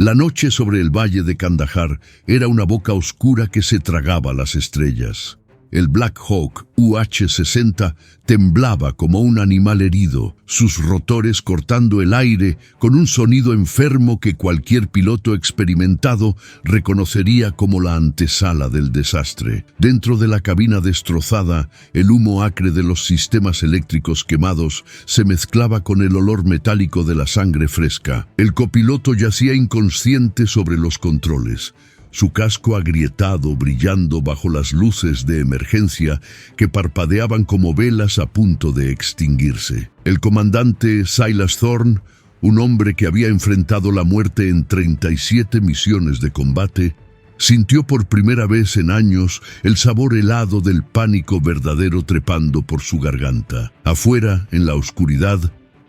La noche sobre el valle de Kandahar era una boca oscura que se tragaba las estrellas. El Black Hawk UH-60 temblaba como un animal herido, sus rotores cortando el aire con un sonido enfermo que cualquier piloto experimentado reconocería como la antesala del desastre. Dentro de la cabina destrozada, el humo acre de los sistemas eléctricos quemados se mezclaba con el olor metálico de la sangre fresca. El copiloto yacía inconsciente sobre los controles, su casco agrietado brillando bajo las luces de emergencia que parpadeaban como velas a punto de extinguirse. El comandante Silas Thorne, un hombre que había enfrentado la muerte en 37 misiones de combate, sintió por primera vez en años el sabor helado del pánico verdadero trepando por su garganta. Afuera, en la oscuridad,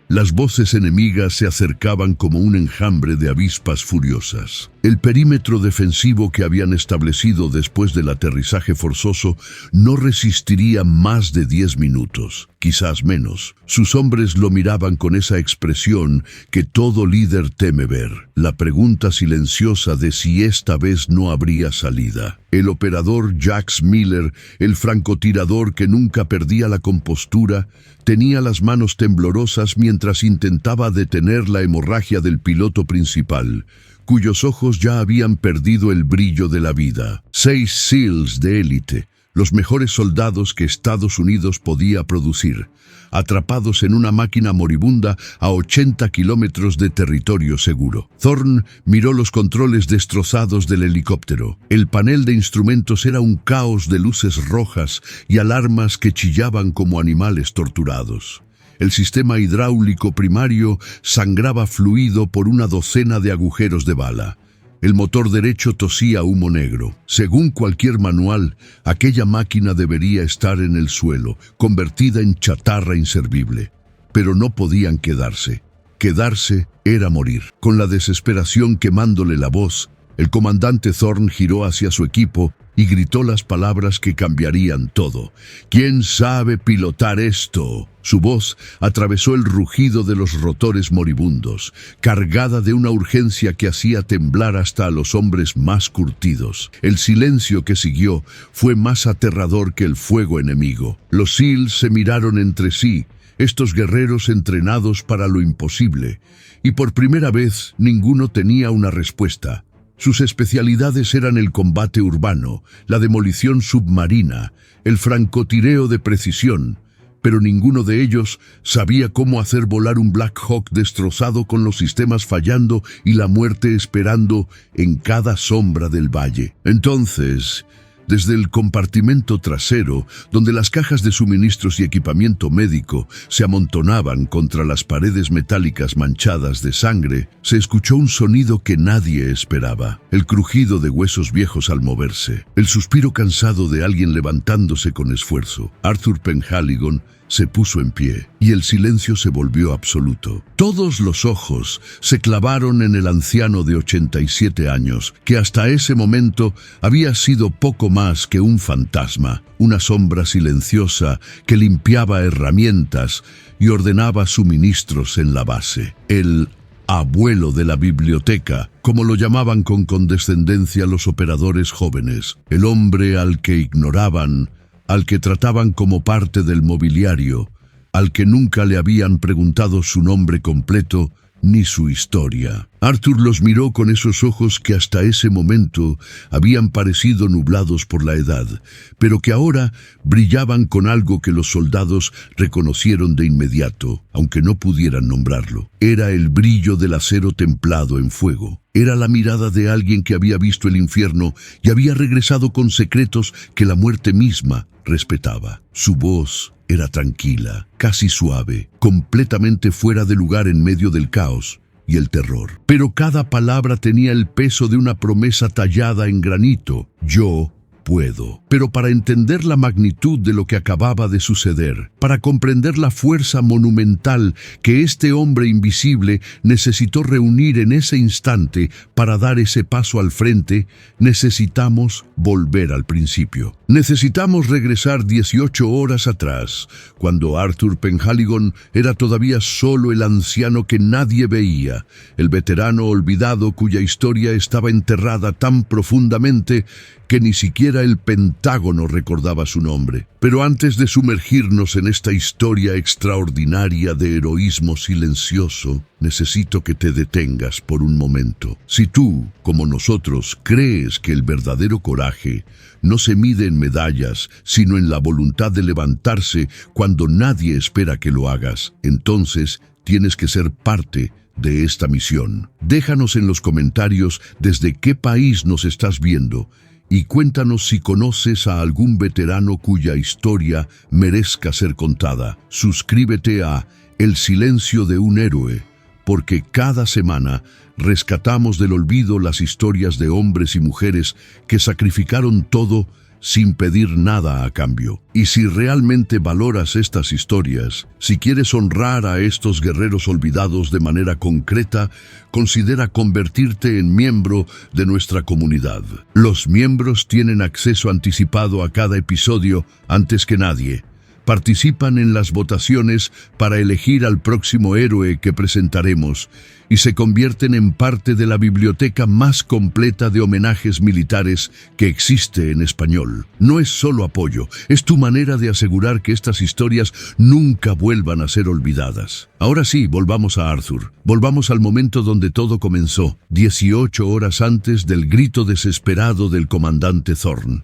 las voces enemigas se acercaban como un enjambre de avispas furiosas. El perímetro defensivo que habían establecido después del aterrizaje forzoso no resistiría más de 10 minutos, quizás menos. Sus hombres lo miraban con esa expresión que todo líder teme ver, la pregunta silenciosa de si esta vez no habría salida. El operador Jax Miller, el francotirador que nunca perdía la compostura, tenía las manos temblorosas mientras intentaba detener la hemorragia del piloto principal, cuyos ojos ya habían perdido el brillo de la vida. 6 SEALs de élite, los mejores soldados que Estados Unidos podía producir, atrapados en una máquina moribunda a 80 kilómetros de territorio seguro. Thorne miró los controles destrozados del helicóptero. El panel de instrumentos era un caos de luces rojas y alarmas que chillaban como animales torturados. El sistema hidráulico primario sangraba fluido por una docena de agujeros de bala. El motor derecho tosía humo negro. Según cualquier manual, aquella máquina debería estar en el suelo, convertida en chatarra inservible. Pero no podían quedarse. Quedarse era morir. Con la desesperación quemándole la voz, el comandante Thorne giró hacia su equipo y gritó las palabras que cambiarían todo. ¿Quién sabe pilotar esto? Su voz atravesó el rugido de los rotores moribundos, cargada de una urgencia que hacía temblar hasta a los hombres más curtidos. El silencio que siguió fue más aterrador que el fuego enemigo. Los SEALs se miraron entre sí, estos guerreros entrenados para lo imposible, y por primera vez ninguno tenía una respuesta. Sus especialidades eran el combate urbano, la demolición submarina, el francotireo de precisión, pero ninguno de ellos sabía cómo hacer volar un Black Hawk destrozado con los sistemas fallando y la muerte esperando en cada sombra del valle. Entonces, desde el compartimento trasero, donde las cajas de suministros y equipamiento médico se amontonaban contra las paredes metálicas manchadas de sangre, se escuchó un sonido que nadie esperaba. El crujido de huesos viejos al moverse, el suspiro cansado de alguien levantándose con esfuerzo. Arthur Penhaligon se puso en pie y el silencio se volvió absoluto. Todos los ojos se clavaron en el anciano de 87 años, que hasta ese momento había sido poco más que un fantasma, una sombra silenciosa que limpiaba herramientas y ordenaba suministros en la base. El abuelo de la biblioteca, como lo llamaban con condescendencia los operadores jóvenes, el hombre al que ignoraban, al que trataban como parte del mobiliario, al que nunca le habían preguntado su nombre completo ni su historia. Arthur los miró con esos ojos que hasta ese momento habían parecido nublados por la edad, pero que ahora brillaban con algo que los soldados reconocieron de inmediato, aunque no pudieran nombrarlo. Era el brillo del acero templado en fuego. Era la mirada de alguien que había visto el infierno y había regresado con secretos que la muerte misma respetaba. Su voz era tranquila, casi suave, completamente fuera de lugar en medio del caos y el terror. Pero cada palabra tenía el peso de una promesa tallada en granito. Yo puedo. Pero para entender la magnitud de lo que acababa de suceder, para comprender la fuerza monumental que este hombre invisible necesitó reunir en ese instante para dar ese paso al frente, necesitamos volver al principio. Necesitamos regresar 18 horas atrás, cuando Arthur Penhaligon era todavía solo el anciano que nadie veía, el veterano olvidado cuya historia estaba enterrada tan profundamente que ni siquiera el Pentágono recordaba su nombre. Pero antes de sumergirnos en esta historia extraordinaria de heroísmo silencioso, necesito que te detengas por un momento. Si tú, como nosotros, crees que el verdadero coraje no se mide en medallas, sino en la voluntad de levantarse cuando nadie espera que lo hagas, entonces tienes que ser parte de esta misión. Déjanos en los comentarios desde qué país nos estás viendo y cuéntanos si conoces a algún veterano cuya historia merezca ser contada. Suscríbete a El Silencio de un Héroe, porque cada semana rescatamos del olvido las historias de hombres y mujeres que sacrificaron todo sin pedir nada a cambio. Y si realmente valoras estas historias, si quieres honrar a estos guerreros olvidados de manera concreta, considera convertirte en miembro de nuestra comunidad. Los miembros tienen acceso anticipado a cada episodio antes que nadie. Participan en las votaciones para elegir al próximo héroe que presentaremos y se convierten en parte de la biblioteca más completa de homenajes militares que existe en español. No es solo apoyo, es tu manera de asegurar que estas historias nunca vuelvan a ser olvidadas. Ahora sí, volvamos a Arthur. Volvamos al momento donde todo comenzó, 18 horas antes del grito desesperado del comandante Thorne.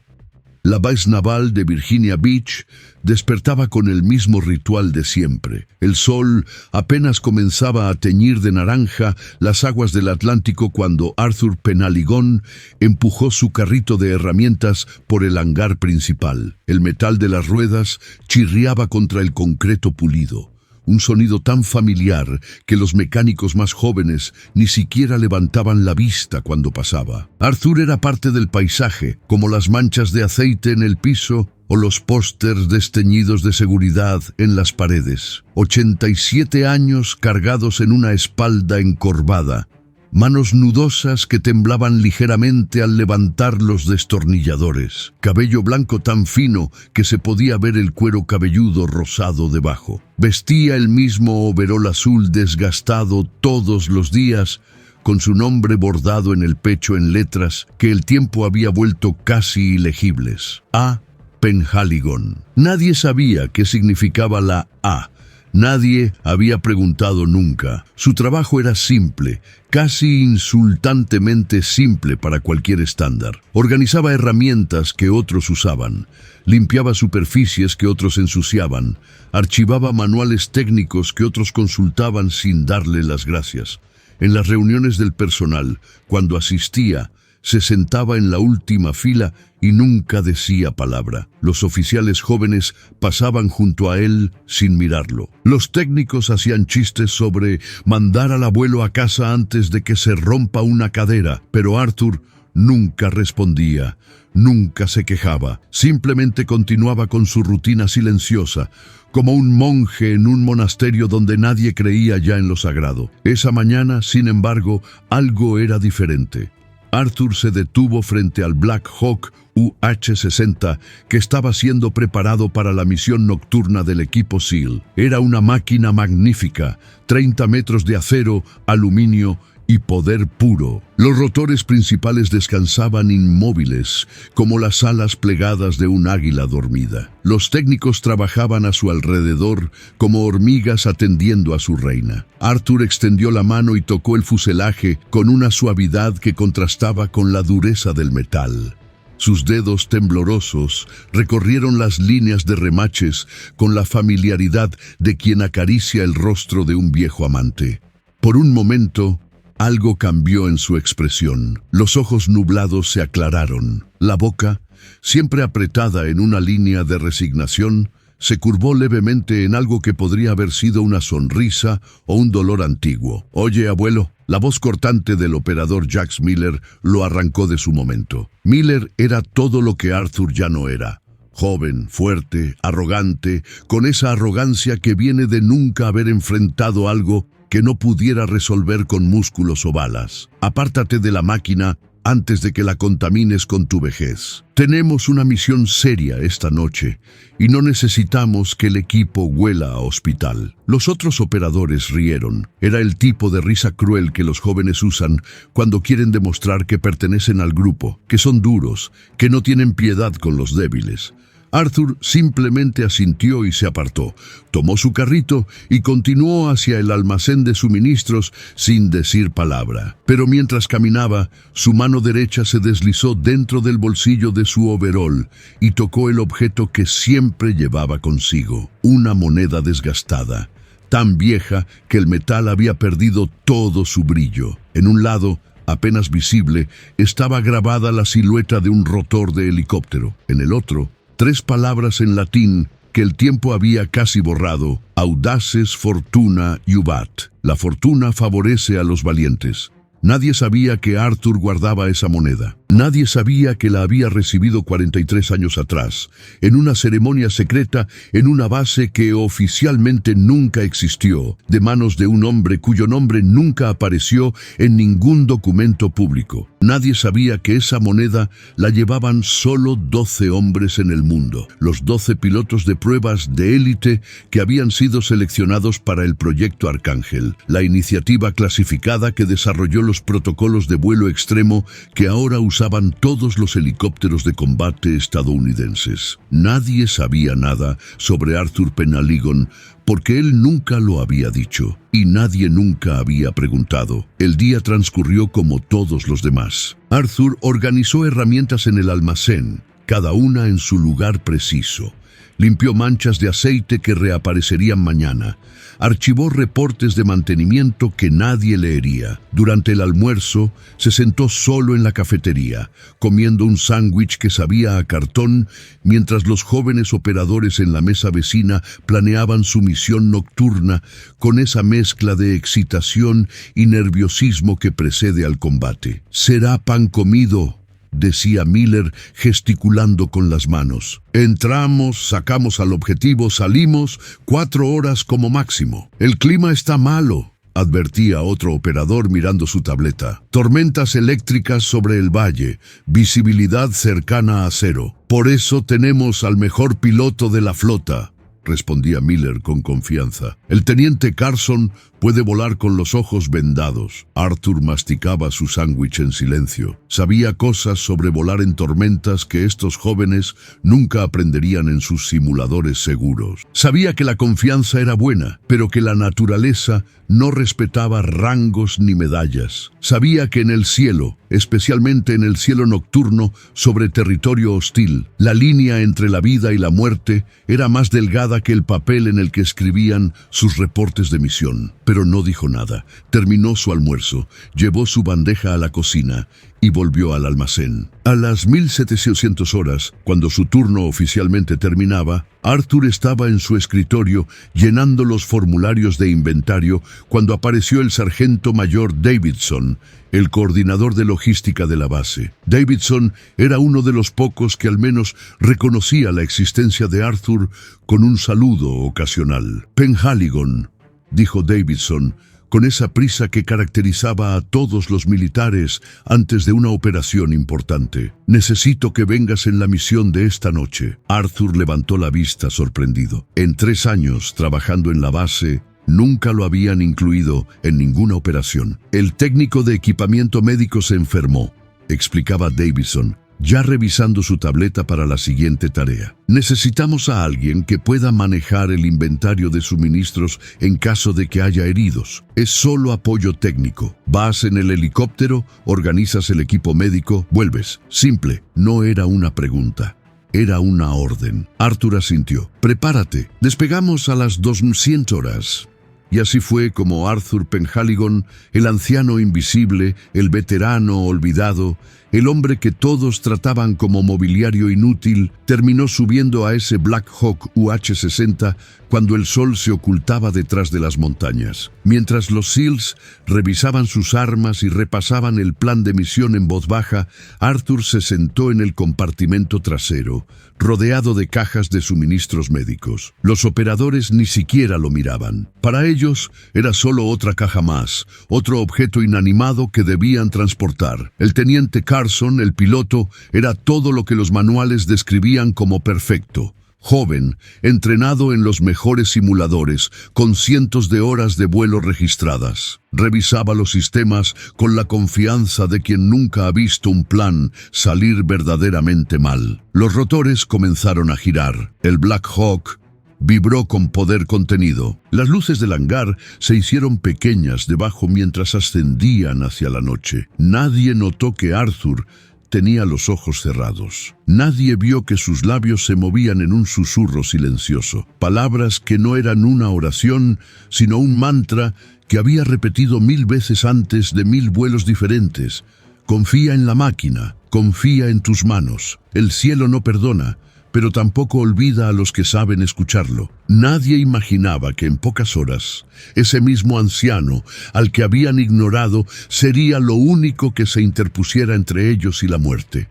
La base naval de Virginia Beach despertaba con el mismo ritual de siempre. El sol apenas comenzaba a teñir de naranja las aguas del Atlántico cuando Arthur Penhaligon empujó su carrito de herramientas por el hangar principal. El metal de las ruedas chirriaba contra el concreto pulido. Un sonido tan familiar que los mecánicos más jóvenes ni siquiera levantaban la vista cuando pasaba. Arthur era parte del paisaje, como las manchas de aceite en el piso o los pósters desteñidos de seguridad en las paredes. 87 años cargados en una espalda encorvada. Manos nudosas que temblaban ligeramente al levantar los destornilladores. Cabello blanco tan fino que se podía ver el cuero cabelludo rosado debajo. Vestía el mismo overol azul desgastado todos los días, con su nombre bordado en el pecho en letras que el tiempo había vuelto casi ilegibles. A. Penhaligon. Nadie sabía qué significaba la A. Nadie había preguntado nunca. Su trabajo era simple, casi insultantemente simple para cualquier estándar. Organizaba herramientas que otros usaban, limpiaba superficies que otros ensuciaban, archivaba manuales técnicos que otros consultaban sin darle las gracias. En las reuniones del personal, cuando asistía, se sentaba en la última fila y nunca decía palabra. Los oficiales jóvenes pasaban junto a él sin mirarlo. Los técnicos hacían chistes sobre mandar al abuelo a casa antes de que se rompa una cadera, pero Arthur nunca respondía, nunca se quejaba. Simplemente continuaba con su rutina silenciosa, como un monje en un monasterio donde nadie creía ya en lo sagrado. Esa mañana, sin embargo, algo era diferente. Arthur se detuvo frente al Black Hawk UH-60 que estaba siendo preparado para la misión nocturna del equipo SEAL. Era una máquina magnífica, 30 metros de acero, aluminio y poder puro. Los rotores principales descansaban inmóviles, como las alas plegadas de un águila dormida. Los técnicos trabajaban a su alrededor como hormigas atendiendo a su reina. Arthur extendió la mano y tocó el fuselaje con una suavidad que contrastaba con la dureza del metal. Sus dedos temblorosos recorrieron las líneas de remaches con la familiaridad de quien acaricia el rostro de un viejo amante. Por un momento, algo cambió en su expresión. Los ojos nublados se aclararon. La boca, siempre apretada en una línea de resignación, se curvó levemente en algo que podría haber sido una sonrisa o un dolor antiguo. «Oye, abuelo». La voz cortante del operador Jax Miller lo arrancó de su momento. Miller era todo lo que Arthur ya no era. Joven, fuerte, arrogante, con esa arrogancia que viene de nunca haber enfrentado algo que no pudiera resolver con músculos o balas. «Apártate de la máquina», antes de que la contamines con tu vejez. Tenemos una misión seria esta noche y no necesitamos que el equipo huela a hospital. Los otros operadores rieron. Era el tipo de risa cruel que los jóvenes usan cuando quieren demostrar que pertenecen al grupo, que son duros, que no tienen piedad con los débiles. Arthur simplemente asintió y se apartó. Tomó su carrito y continuó hacia el almacén de suministros sin decir palabra. Pero mientras caminaba, su mano derecha se deslizó dentro del bolsillo de su overol y tocó el objeto que siempre llevaba consigo, una moneda desgastada, tan vieja que el metal había perdido todo su brillo. En un lado, apenas visible, estaba grabada la silueta de un rotor de helicóptero. En el otro, 3 palabras en latín que el tiempo había casi borrado: audaces fortuna iubat. La fortuna favorece a los valientes. Nadie sabía que Arthur guardaba esa moneda. Nadie sabía que la había recibido 43 años atrás, en una ceremonia secreta en una base que oficialmente nunca existió, de manos de un hombre cuyo nombre nunca apareció en ningún documento público. Nadie sabía que esa moneda la llevaban solo 12 hombres en el mundo, los 12 pilotos de pruebas de élite que habían sido seleccionados para el proyecto Arcángel, la iniciativa clasificada que desarrolló los protocolos de vuelo extremo que ahora usaban todos los helicópteros de combate estadounidenses. Nadie sabía nada sobre Arthur Penhaligon porque él nunca lo había dicho y nadie nunca había preguntado. El día transcurrió como todos los demás. Arthur organizó herramientas en el almacén, cada una en su lugar preciso. Limpió manchas de aceite que reaparecerían mañana. Archivó reportes de mantenimiento que nadie leería. Durante el almuerzo, se sentó solo en la cafetería, comiendo un sándwich que sabía a cartón, mientras los jóvenes operadores en la mesa vecina planeaban su misión nocturna con esa mezcla de excitación y nerviosismo que precede al combate. «Será pan comido», decía Miller gesticulando con las manos. «Entramos, sacamos al objetivo, salimos, 4 horas como máximo. El clima está malo», advertía otro operador mirando su tableta. «Tormentas eléctricas sobre el valle, visibilidad cercana a 0. Por eso tenemos al mejor piloto de la flota», respondía Miller con confianza. «El teniente Carson puede volar con los ojos vendados». Arthur masticaba su sándwich en silencio. Sabía cosas sobre volar en tormentas que estos jóvenes nunca aprenderían en sus simuladores seguros. Sabía que la confianza era buena, pero que la naturaleza no respetaba rangos ni medallas. Sabía que en el cielo, especialmente en el cielo nocturno sobre territorio hostil, la línea entre la vida y la muerte era más delgada que el papel en el que escribían sus reportes de misión. Pero no dijo nada. Terminó su almuerzo, llevó su bandeja a la cocina y volvió al almacén. A las 1700 horas, cuando su turno oficialmente terminaba, Arthur estaba en su escritorio llenando los formularios de inventario cuando apareció el sargento mayor Davidson, el coordinador de logística de la base. Davidson era uno de los pocos que al menos reconocía la existencia de Arthur con un saludo ocasional. «Penhaligon», dijo Davidson, con esa prisa que caracterizaba a todos los militares antes de una operación importante. «Necesito que vengas en la misión de esta noche». Arthur levantó la vista sorprendido. En 3 años trabajando en la base, nunca lo habían incluido en ninguna operación. «El técnico de equipamiento médico se enfermó», explicaba Davidson, ya revisando su tableta para la siguiente tarea. «Necesitamos a alguien que pueda manejar el inventario de suministros en caso de que haya heridos. Es solo apoyo técnico. Vas en el helicóptero, organizas el equipo médico, vuelves. Simple». No era una pregunta. Era una orden. Arthur asintió. «Prepárate. Despegamos a las 200 horas». Y así fue como Arthur Penhaligon, el anciano invisible, el veterano olvidado, el hombre que todos trataban como mobiliario inútil, terminó subiendo a ese Black Hawk UH-60 cuando el sol se ocultaba detrás de las montañas. Mientras los SEALs revisaban sus armas y repasaban el plan de misión en voz baja, Arthur se sentó en el compartimento trasero, rodeado de cajas de suministros médicos. Los operadores ni siquiera lo miraban. Para ellos era solo otra caja más, otro objeto inanimado que debían transportar. El teniente Carson, el piloto, era todo lo que los manuales describían como perfecto. Joven, entrenado en los mejores simuladores, con cientos de horas de vuelo registradas. Revisaba los sistemas con la confianza de quien nunca ha visto un plan salir verdaderamente mal. Los rotores comenzaron a girar. El Black Hawk vibró con poder contenido. Las luces del hangar se hicieron pequeñas debajo mientras ascendían hacia la noche. Nadie notó que Arthur tenía los ojos cerrados. Nadie vio que sus labios se movían en un susurro silencioso. Palabras que no eran una oración, sino un mantra que había repetido 1000 veces antes de 1000 vuelos diferentes. Confía en la máquina, confía en tus manos. El cielo no perdona, pero tampoco olvida a los que saben escucharlo. Nadie imaginaba que en pocas horas, ese mismo anciano, al que habían ignorado, sería lo único que se interpusiera entre ellos y la muerte.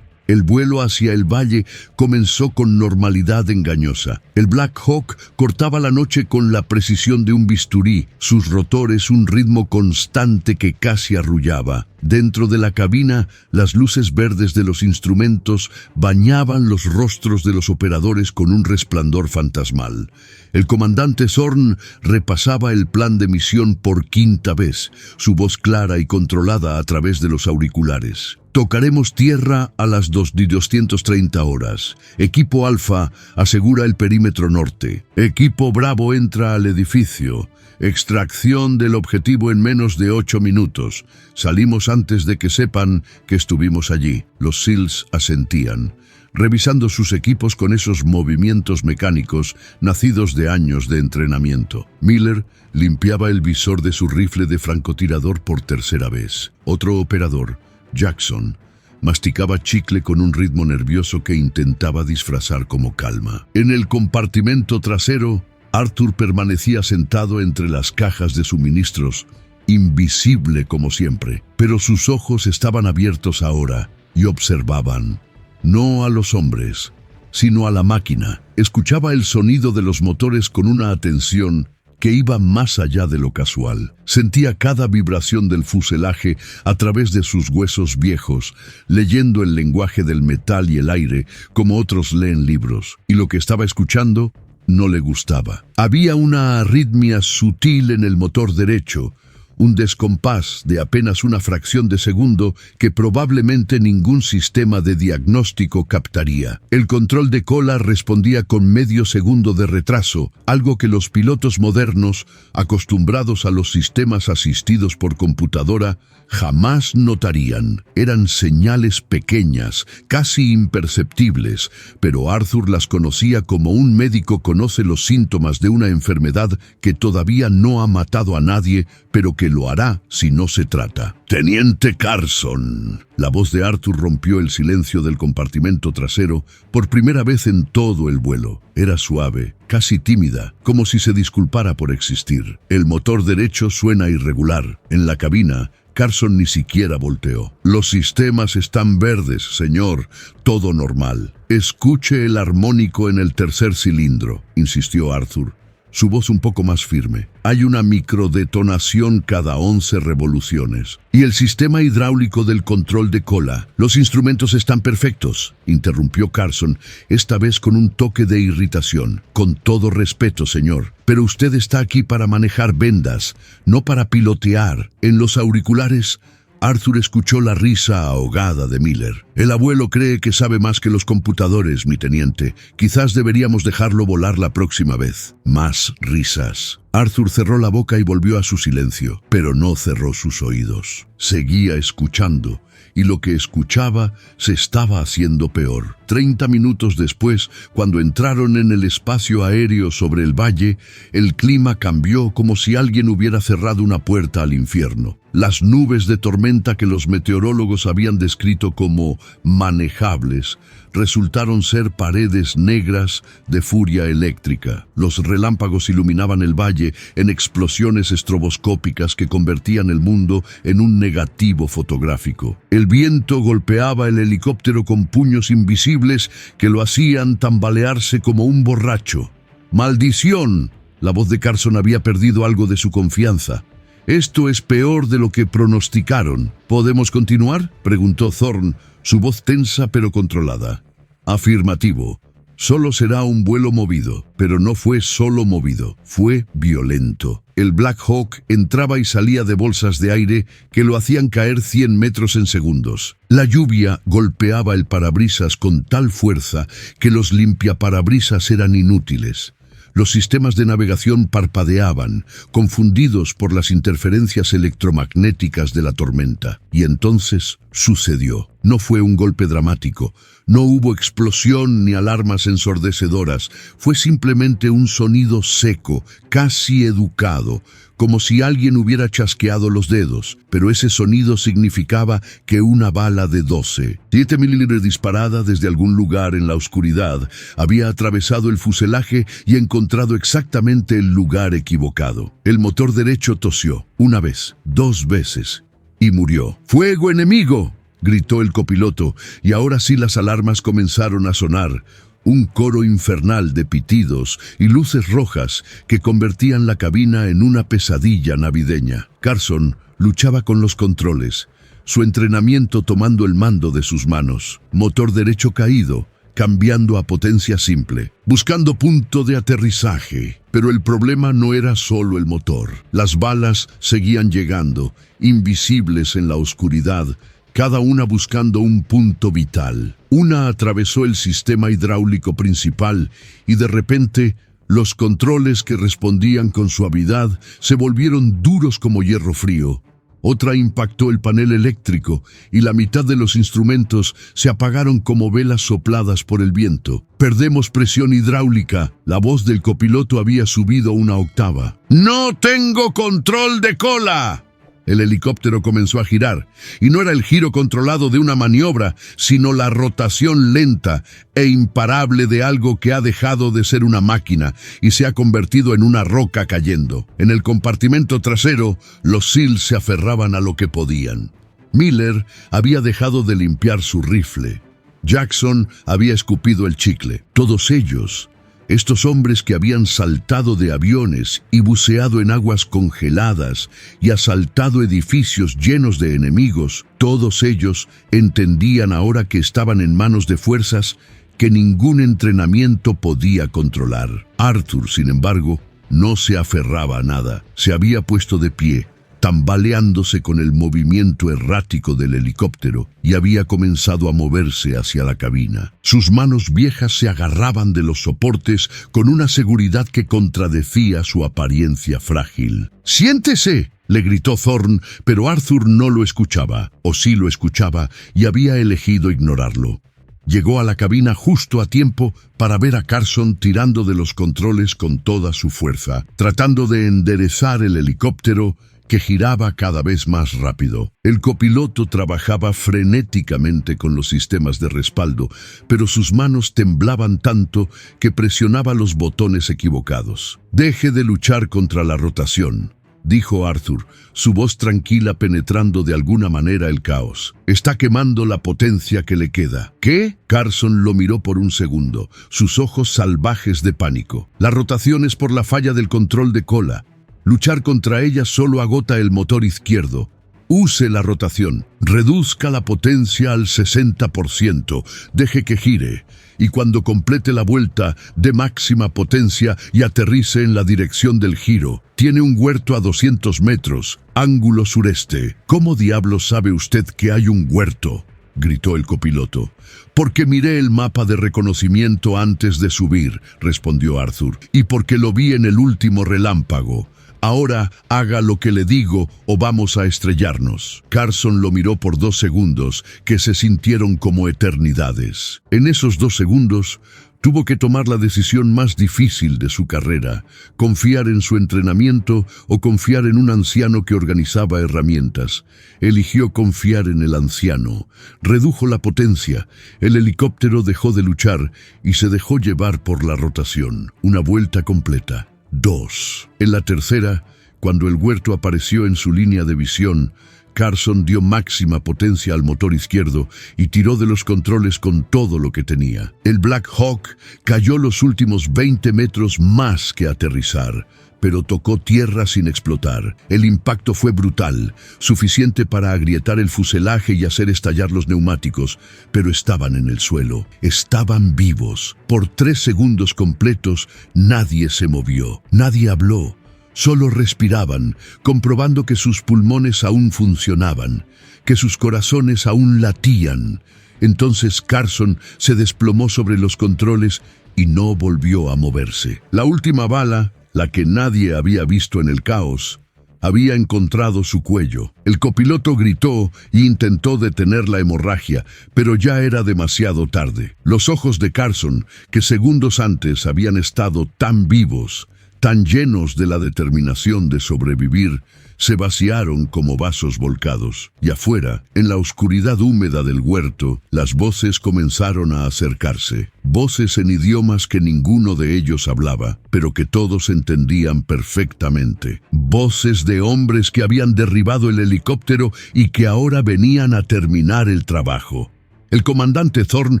El vuelo hacia el valle comenzó con normalidad engañosa. El Black Hawk cortaba la noche con la precisión de un bisturí, sus rotores un ritmo constante que casi arrullaba. Dentro de la cabina, las luces verdes de los instrumentos bañaban los rostros de los operadores con un resplandor fantasmal. El comandante Zorn repasaba el plan de misión por 5ª vez, su voz clara y controlada a través de los auriculares. Tocaremos tierra a las 2:30 horas. Equipo Alfa asegura el perímetro norte. Equipo Bravo entra al edificio. Extracción del objetivo en menos de 8 minutos. Salimos antes de que sepan que estuvimos allí. Los SEALs asentían, revisando sus equipos con esos movimientos mecánicos nacidos de años de entrenamiento. Miller limpiaba el visor de su rifle de francotirador por 3ª vez. Otro operador, Jackson, masticaba chicle con un ritmo nervioso que intentaba disfrazar como calma. En el compartimento trasero, Arthur permanecía sentado entre las cajas de suministros, invisible como siempre, pero sus ojos estaban abiertos ahora y observaban, no a los hombres, sino a la máquina. Escuchaba el sonido de los motores con una atención que iba más allá de lo casual. Sentía cada vibración del fuselaje a través de sus huesos viejos, leyendo el lenguaje del metal y el aire como otros leen libros, y lo que estaba escuchando no le gustaba. Había una arritmia sutil en el motor derecho, un descompás de apenas una fracción de segundo que probablemente ningún sistema de diagnóstico captaría. El control de cola respondía con medio segundo de retraso, algo que los pilotos modernos, acostumbrados a los sistemas asistidos por computadora, jamás notarían. Eran señales pequeñas, casi imperceptibles, pero Arthur las conocía como un médico conoce los síntomas de una enfermedad que todavía no ha matado a nadie, pero que lo hará si no se trata. «Teniente Carson». La voz de Arthur rompió el silencio del compartimento trasero por primera vez en todo el vuelo. Era suave, casi tímida, como si se disculpara por existir. El motor derecho suena irregular. En la cabina, Carson ni siquiera volteó. «Los sistemas están verdes, señor. Todo normal». «Escuche el armónico en el 3er cilindro», insistió Arthur, su voz un poco más firme. «Hay una microdetonación cada 11 revoluciones. Y el sistema hidráulico del control de cola. Los instrumentos están perfectos», interrumpió Carson, esta vez con un toque de irritación. «Con todo respeto, señor, pero usted está aquí para manejar vendas, no para pilotear». En los auriculares, Arthur escuchó la risa ahogada de Miller. «El abuelo cree que sabe más que los computadores, mi teniente. Quizás deberíamos dejarlo volar la próxima vez». Más risas. Arthur cerró la boca y volvió a su silencio, pero no cerró sus oídos. Seguía escuchando, y lo que escuchaba se estaba haciendo peor. 30 minutos después, cuando entraron en el espacio aéreo sobre el valle, el clima cambió como si alguien hubiera cerrado una puerta al infierno. Las nubes de tormenta que los meteorólogos habían descrito como manejables, resultaron ser paredes negras de furia eléctrica. Los relámpagos iluminaban el valle en explosiones estroboscópicas que convertían el mundo en un negativo fotográfico. El viento golpeaba el helicóptero con puños invisibles que lo hacían tambalearse como un borracho. ¡Maldición! La voz de Carson había perdido algo de su confianza. «Esto es peor de lo que pronosticaron. ¿Podemos continuar?», preguntó Thorne, su voz tensa pero controlada. «Afirmativo. Solo será un vuelo movido», pero no fue solo movido, fue violento. El Black Hawk entraba y salía de bolsas de aire que lo hacían caer 100 metros en segundos. La lluvia golpeaba el parabrisas con tal fuerza que los limpiaparabrisas eran inútiles. Los sistemas de navegación parpadeaban, confundidos por las interferencias electromagnéticas de la tormenta. Y entonces sucedió. No fue un golpe dramático, no hubo explosión ni alarmas ensordecedoras, fue simplemente un sonido seco, casi educado, como si alguien hubiera chasqueado los dedos, pero ese sonido significaba que una bala de 7 milímetros disparada desde algún lugar en la oscuridad había atravesado el fuselaje y encontrado exactamente el lugar equivocado. El motor derecho tosió, una vez, 2 veces, y murió. ¡Fuego enemigo!, gritó el copiloto, y ahora sí las alarmas comenzaron a sonar. Un coro infernal de pitidos y luces rojas que convertían la cabina en una pesadilla navideña. Carson luchaba con los controles, su entrenamiento tomando el mando de sus manos. Motor derecho caído, cambiando a potencia simple, buscando punto de aterrizaje. Pero el problema no era solo el motor. Las balas seguían llegando, invisibles en la oscuridad, cada una buscando un punto vital. Una atravesó el sistema hidráulico principal y de repente los controles que respondían con suavidad se volvieron duros como hierro frío. Otra impactó el panel eléctrico y la mitad de los instrumentos se apagaron como velas sopladas por el viento. «Perdemos presión hidráulica». La voz del copiloto había subido una octava. «¡No tengo control de cola!». El helicóptero comenzó a girar, y no era el giro controlado de una maniobra, sino la rotación lenta e imparable de algo que ha dejado de ser una máquina y se ha convertido en una roca cayendo. En el compartimento trasero, los SEALs se aferraban a lo que podían. Miller había dejado de limpiar su rifle. Jackson había escupido el chicle. Todos ellos, estos hombres que habían saltado de aviones y buceado en aguas congeladas y asaltado edificios llenos de enemigos, todos ellos entendían ahora que estaban en manos de fuerzas que ningún entrenamiento podía controlar. Arthur, sin embargo, no se aferraba a nada. Se había puesto de pie, tambaleándose con el movimiento errático del helicóptero, y había comenzado a moverse hacia la cabina. Sus manos viejas se agarraban de los soportes con una seguridad que contradecía su apariencia frágil. «¡Siéntese!», le gritó Thorne, pero Arthur no lo escuchaba, o sí lo escuchaba, y había elegido ignorarlo. Llegó a la cabina justo a tiempo para ver a Carson tirando de los controles con toda su fuerza, tratando de enderezar el helicóptero que giraba cada vez más rápido. El copiloto trabajaba frenéticamente con los sistemas de respaldo, pero sus manos temblaban tanto que presionaba los botones equivocados. «Deje de luchar contra la rotación», dijo Arthur, su voz tranquila penetrando de alguna manera el caos. «Está quemando la potencia que le queda». «¿Qué?». Carson lo miró por un segundo, sus ojos salvajes de pánico. «La rotación es por la falla del control de cola. Luchar contra ella solo agota el motor izquierdo. Use la rotación, reduzca la potencia al 60%, deje que gire, y cuando complete la vuelta, dé máxima potencia y aterrice en la dirección del giro. Tiene un huerto a 200 metros, ángulo sureste». «¿Cómo diablos sabe usted que hay un huerto?», gritó el copiloto. «Porque miré el mapa de reconocimiento antes de subir», respondió Arthur, «y porque lo vi en el último relámpago. Ahora haga lo que le digo o vamos a estrellarnos». Carson lo miró por 2 segundos, que se sintieron como eternidades. En esos 2 segundos, Tuvo que tomar la decisión más difícil de su carrera: confiar en su entrenamiento o confiar en un anciano que organizaba herramientas. Eligió confiar en el anciano. Redujo la potencia. El helicóptero dejó de luchar y se dejó llevar por la rotación. Una vuelta completa. 2. En la tercera, cuando el huerto apareció en su línea de visión, Carson dio máxima potencia al motor izquierdo y tiró de los controles con todo lo que tenía. El Black Hawk cayó los últimos 20 metros más que aterrizar, pero tocó tierra sin explotar. El impacto fue brutal, suficiente para agrietar el fuselaje y hacer estallar los neumáticos, pero estaban en el suelo, estaban vivos. Por 3 segundos completos nadie se movió, nadie habló. Solo respiraban, comprobando que sus pulmones aún funcionaban, que sus corazones aún latían. Entonces Carson se desplomó sobre los controles y no volvió a moverse. La última bala, la que nadie había visto en el caos, había encontrado su cuello. El copiloto gritó e intentó detener la hemorragia, pero ya era demasiado tarde. Los ojos de Carson, que segundos antes habían estado tan vivos, tan llenos de la determinación de sobrevivir, se vaciaron como vasos volcados. Y afuera, en la oscuridad húmeda del huerto, las voces comenzaron a acercarse. Voces en idiomas que ninguno de ellos hablaba, pero que todos entendían perfectamente. Voces de hombres que habían derribado el helicóptero y que ahora venían a terminar el trabajo. El comandante Thorne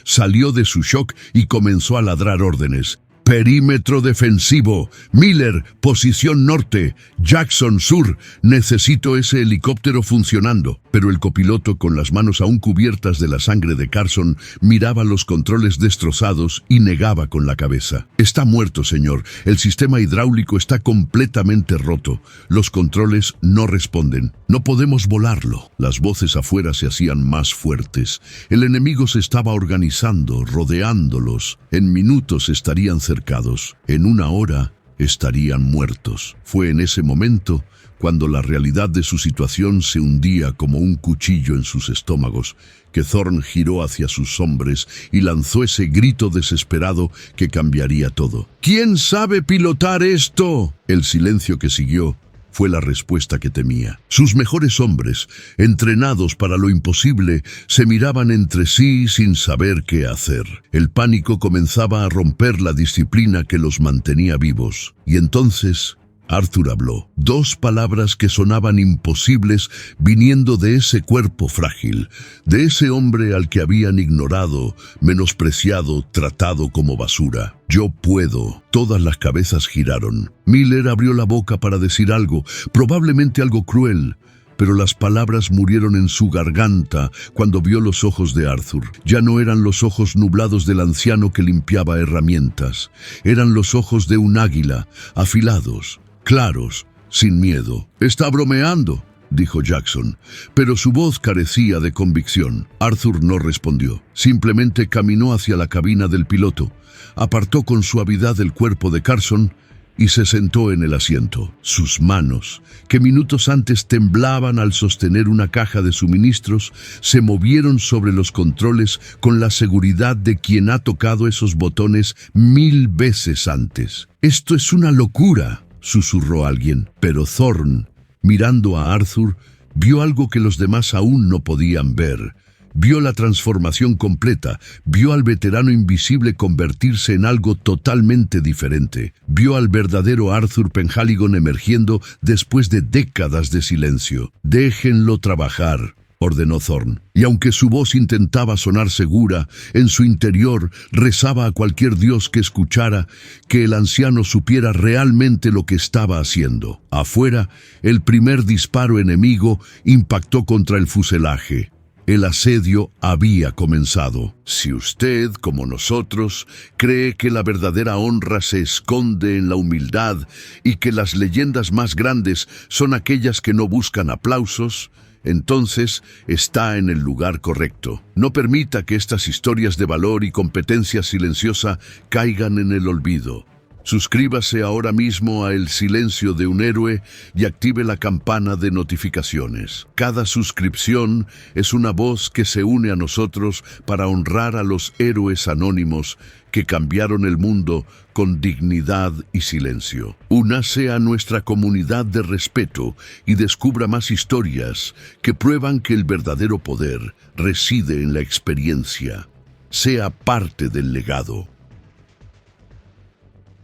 salió de su shock y comenzó a ladrar órdenes. Perímetro defensivo. Miller, posición norte. Jackson, sur. Necesito ese helicóptero funcionando. Pero el copiloto, con las manos aún cubiertas de la sangre de Carson, miraba los controles destrozados y negaba con la cabeza. Está muerto, señor. El sistema hidráulico está completamente roto. Los controles no responden. No podemos volarlo. Las voces afuera se hacían más fuertes. El enemigo se estaba organizando, rodeándolos. En minutos estarían cercados. En 1 hora estarían muertos. Fue en ese momento cuando la realidad de su situación se hundía como un cuchillo en sus estómagos, que Thorne giró hacia sus hombres y lanzó ese grito desesperado que cambiaría todo. ¿Quién sabe pilotar esto? El silencio que siguió fue la respuesta que temía. Sus mejores hombres, entrenados para lo imposible, se miraban entre sí sin saber qué hacer. El pánico comenzaba a romper la disciplina que los mantenía vivos. Y entonces Arthur habló. 2 palabras que sonaban imposibles viniendo de ese cuerpo frágil, de ese hombre al que habían ignorado, menospreciado, tratado como basura. Yo puedo. Todas las cabezas giraron. Miller abrió la boca para decir algo, probablemente algo cruel, pero las palabras murieron en su garganta cuando vio los ojos de Arthur. Ya no eran los ojos nublados del anciano que limpiaba herramientas. Eran los ojos de un águila, afilados, claros, sin miedo. «Está bromeando», dijo Jackson, pero su voz carecía de convicción. Arthur no respondió. Simplemente caminó hacia la cabina del piloto, apartó con suavidad el cuerpo de Carson y se sentó en el asiento. Sus manos, que minutos antes temblaban al sostener una caja de suministros, se movieron sobre los controles con la seguridad de quien ha tocado esos botones 1000 veces antes. «Esto es una locura», susurró alguien, pero Thorne, mirando a Arthur, vio algo que los demás aún no podían ver. Vio la transformación completa, vio al veterano invisible convertirse en algo totalmente diferente. Vio al verdadero Arthur Penhaligon emergiendo después de décadas de silencio. «Déjenlo trabajar», ordenó Thorne. Y aunque su voz intentaba sonar segura, en su interior rezaba a cualquier dios que escuchara que el anciano supiera realmente lo que estaba haciendo. Afuera, el primer disparo enemigo impactó contra el fuselaje. El asedio había comenzado. Si usted, como nosotros, cree que la verdadera honra se esconde en la humildad y que las leyendas más grandes son aquellas que no buscan aplausos, entonces está en el lugar correcto. No permita que estas historias de valor y competencia silenciosa caigan en el olvido. Suscríbase ahora mismo a El Silencio de un Héroe y active la campana de notificaciones. Cada suscripción es una voz que se une a nosotros para honrar a los héroes anónimos que cambiaron el mundo con dignidad y silencio. Únase a nuestra comunidad de respeto y descubra más historias que prueban que el verdadero poder reside en la experiencia. Sea parte del legado.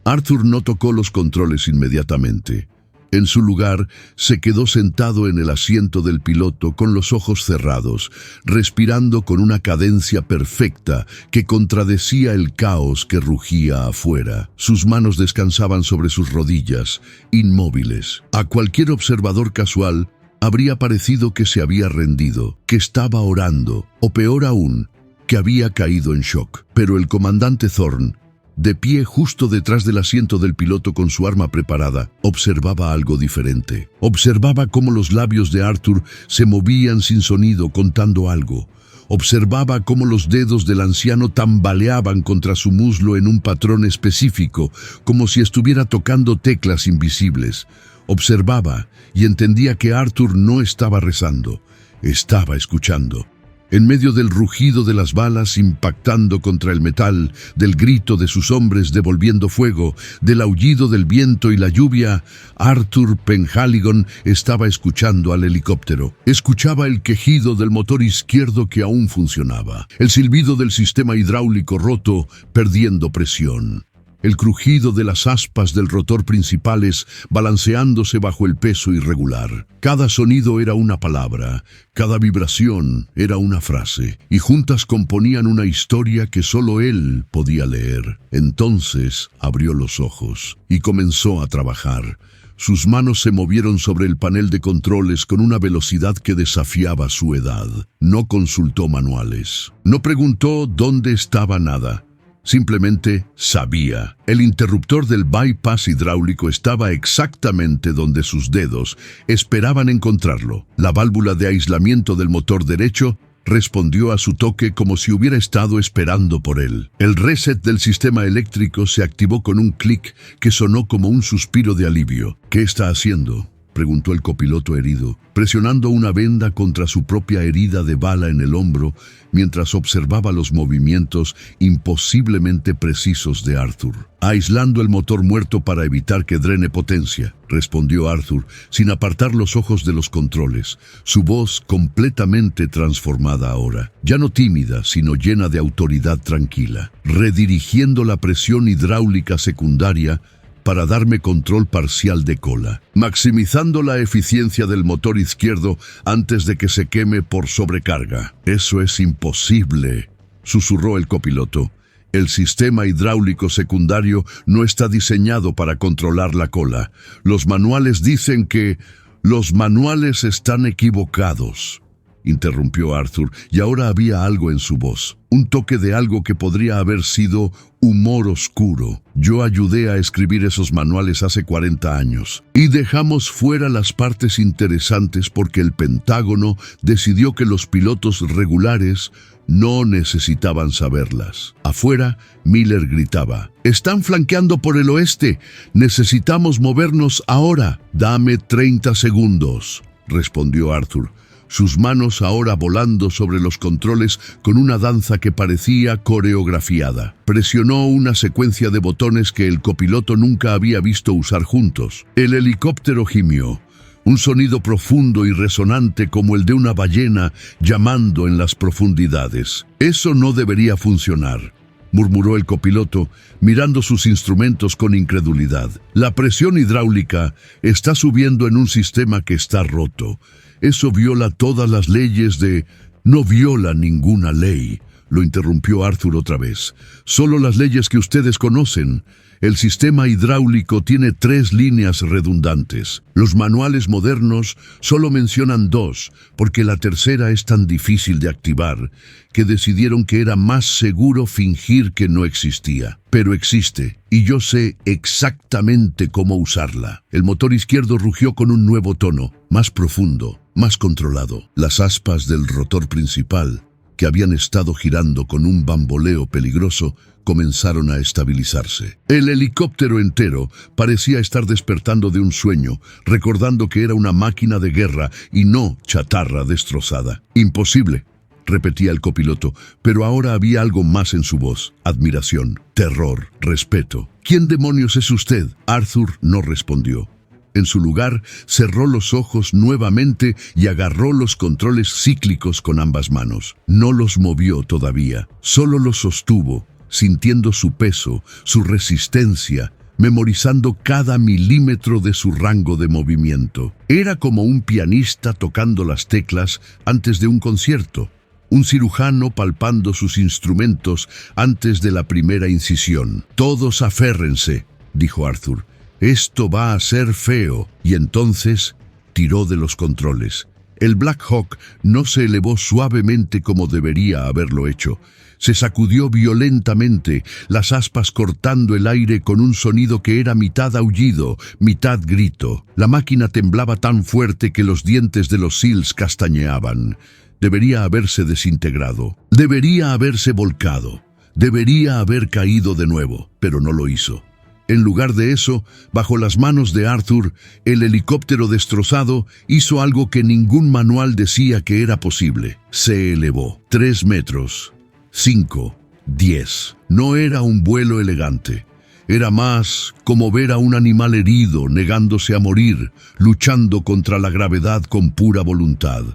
Arthur no tocó los controles inmediatamente. En su lugar, se quedó sentado en el asiento del piloto con los ojos cerrados, respirando con una cadencia perfecta que contradecía el caos que rugía afuera. Sus manos descansaban sobre sus rodillas, inmóviles. A cualquier observador casual habría parecido que se había rendido, que estaba orando, o peor aún, que había caído en shock. Pero el comandante Thorne, de pie justo detrás del asiento del piloto con su arma preparada, observaba algo diferente. Observaba cómo los labios de Arthur se movían sin sonido contando algo. Observaba cómo los dedos del anciano tambaleaban contra su muslo en un patrón específico, como si estuviera tocando teclas invisibles. Observaba y entendía que Arthur no estaba rezando, estaba escuchando. En medio del rugido de las balas impactando contra el metal, del grito de sus hombres devolviendo fuego, del aullido del viento y la lluvia, Arthur Penhaligon estaba escuchando al helicóptero. Escuchaba el quejido del motor izquierdo que aún funcionaba, el silbido del sistema hidráulico roto, perdiendo presión. El crujido de las aspas del rotor principales balanceándose bajo el peso irregular. Cada sonido era una palabra, cada vibración era una frase, y juntas componían una historia que solo él podía leer. Entonces abrió los ojos y comenzó a trabajar. Sus manos se movieron sobre el panel de controles con una velocidad que desafiaba su edad. No consultó manuales. No preguntó dónde estaba nada. Simplemente sabía. El interruptor del bypass hidráulico estaba exactamente donde sus dedos esperaban encontrarlo. La válvula de aislamiento del motor derecho respondió a su toque como si hubiera estado esperando por él. El reset del sistema eléctrico se activó con un clic que sonó como un suspiro de alivio. ¿Qué está haciendo?, preguntó el copiloto herido, presionando una venda contra su propia herida de bala en el hombro, mientras observaba los movimientos imposiblemente precisos de Arthur. Aislando el motor muerto para evitar que drene potencia, respondió Arthur, sin apartar los ojos de los controles, su voz completamente transformada ahora, ya no tímida, sino llena de autoridad tranquila, redirigiendo la presión hidráulica secundaria para darme control parcial de cola, maximizando la eficiencia del motor izquierdo antes de que se queme por sobrecarga. Eso es imposible, susurró el copiloto. El sistema hidráulico secundario no está diseñado para controlar la cola. Los manuales dicen que... Los manuales están equivocados, interrumpió Arthur, y ahora había algo en su voz, un toque de algo que podría haber sido humor oscuro. Yo ayudé a escribir esos manuales hace 40 años, y dejamos fuera las partes interesantes porque el Pentágono decidió que los pilotos regulares no necesitaban saberlas. Afuera, Miller gritaba: «¡Están flanqueando por el oeste! ¡Necesitamos movernos ahora!». «Dame 30 segundos», respondió Arthur, sus manos ahora volando sobre los controles con una danza que parecía coreografiada. Presionó una secuencia de botones que el copiloto nunca había visto usar juntos. El helicóptero gimió, un sonido profundo y resonante como el de una ballena llamando en las profundidades. «Eso no debería funcionar», murmuró el copiloto, mirando sus instrumentos con incredulidad. «La presión hidráulica está subiendo en un sistema que está roto. Eso viola todas las leyes de...». «No viola ninguna ley», lo interrumpió Arthur otra vez. «Solo las leyes que ustedes conocen. El sistema hidráulico tiene 3 líneas redundantes. Los manuales modernos solo mencionan 2, porque la tercera es tan difícil de activar que decidieron que era más seguro fingir que no existía. Pero existe, y yo sé exactamente cómo usarla». El motor izquierdo rugió con un nuevo tono, más profundo, más controlado. Las aspas del rotor principal, que habían estado girando con un bamboleo peligroso, comenzaron a estabilizarse. El helicóptero entero parecía estar despertando de un sueño, recordando que era una máquina de guerra y no chatarra destrozada. «Imposible», repetía el copiloto, pero ahora había algo más en su voz: admiración, terror, respeto. «¿Quién demonios es usted?». Arthur no respondió. En su lugar, cerró los ojos nuevamente y agarró los controles cíclicos con ambas manos. No los movió todavía, solo los sostuvo, sintiendo su peso, su resistencia, memorizando cada milímetro de su rango de movimiento. Era como un pianista tocando las teclas antes de un concierto, un cirujano palpando sus instrumentos antes de la primera incisión. «Todos aférrense», dijo Arthur. «Esto va a ser feo». Y entonces tiró de los controles. El Black Hawk no se elevó suavemente como debería haberlo hecho. Se sacudió violentamente, las aspas cortando el aire con un sonido que era mitad aullido, mitad grito. La máquina temblaba tan fuerte que los dientes de los SEALs castañeaban. Debería haberse desintegrado. Debería haberse volcado. Debería haber caído de nuevo, pero no lo hizo. En lugar de eso, bajo las manos de Arthur, el helicóptero destrozado hizo algo que ningún manual decía que era posible. Se elevó. 3 metros. 5. 10. No era un vuelo elegante. Era más como ver a un animal herido, negándose a morir, luchando contra la gravedad con pura voluntad.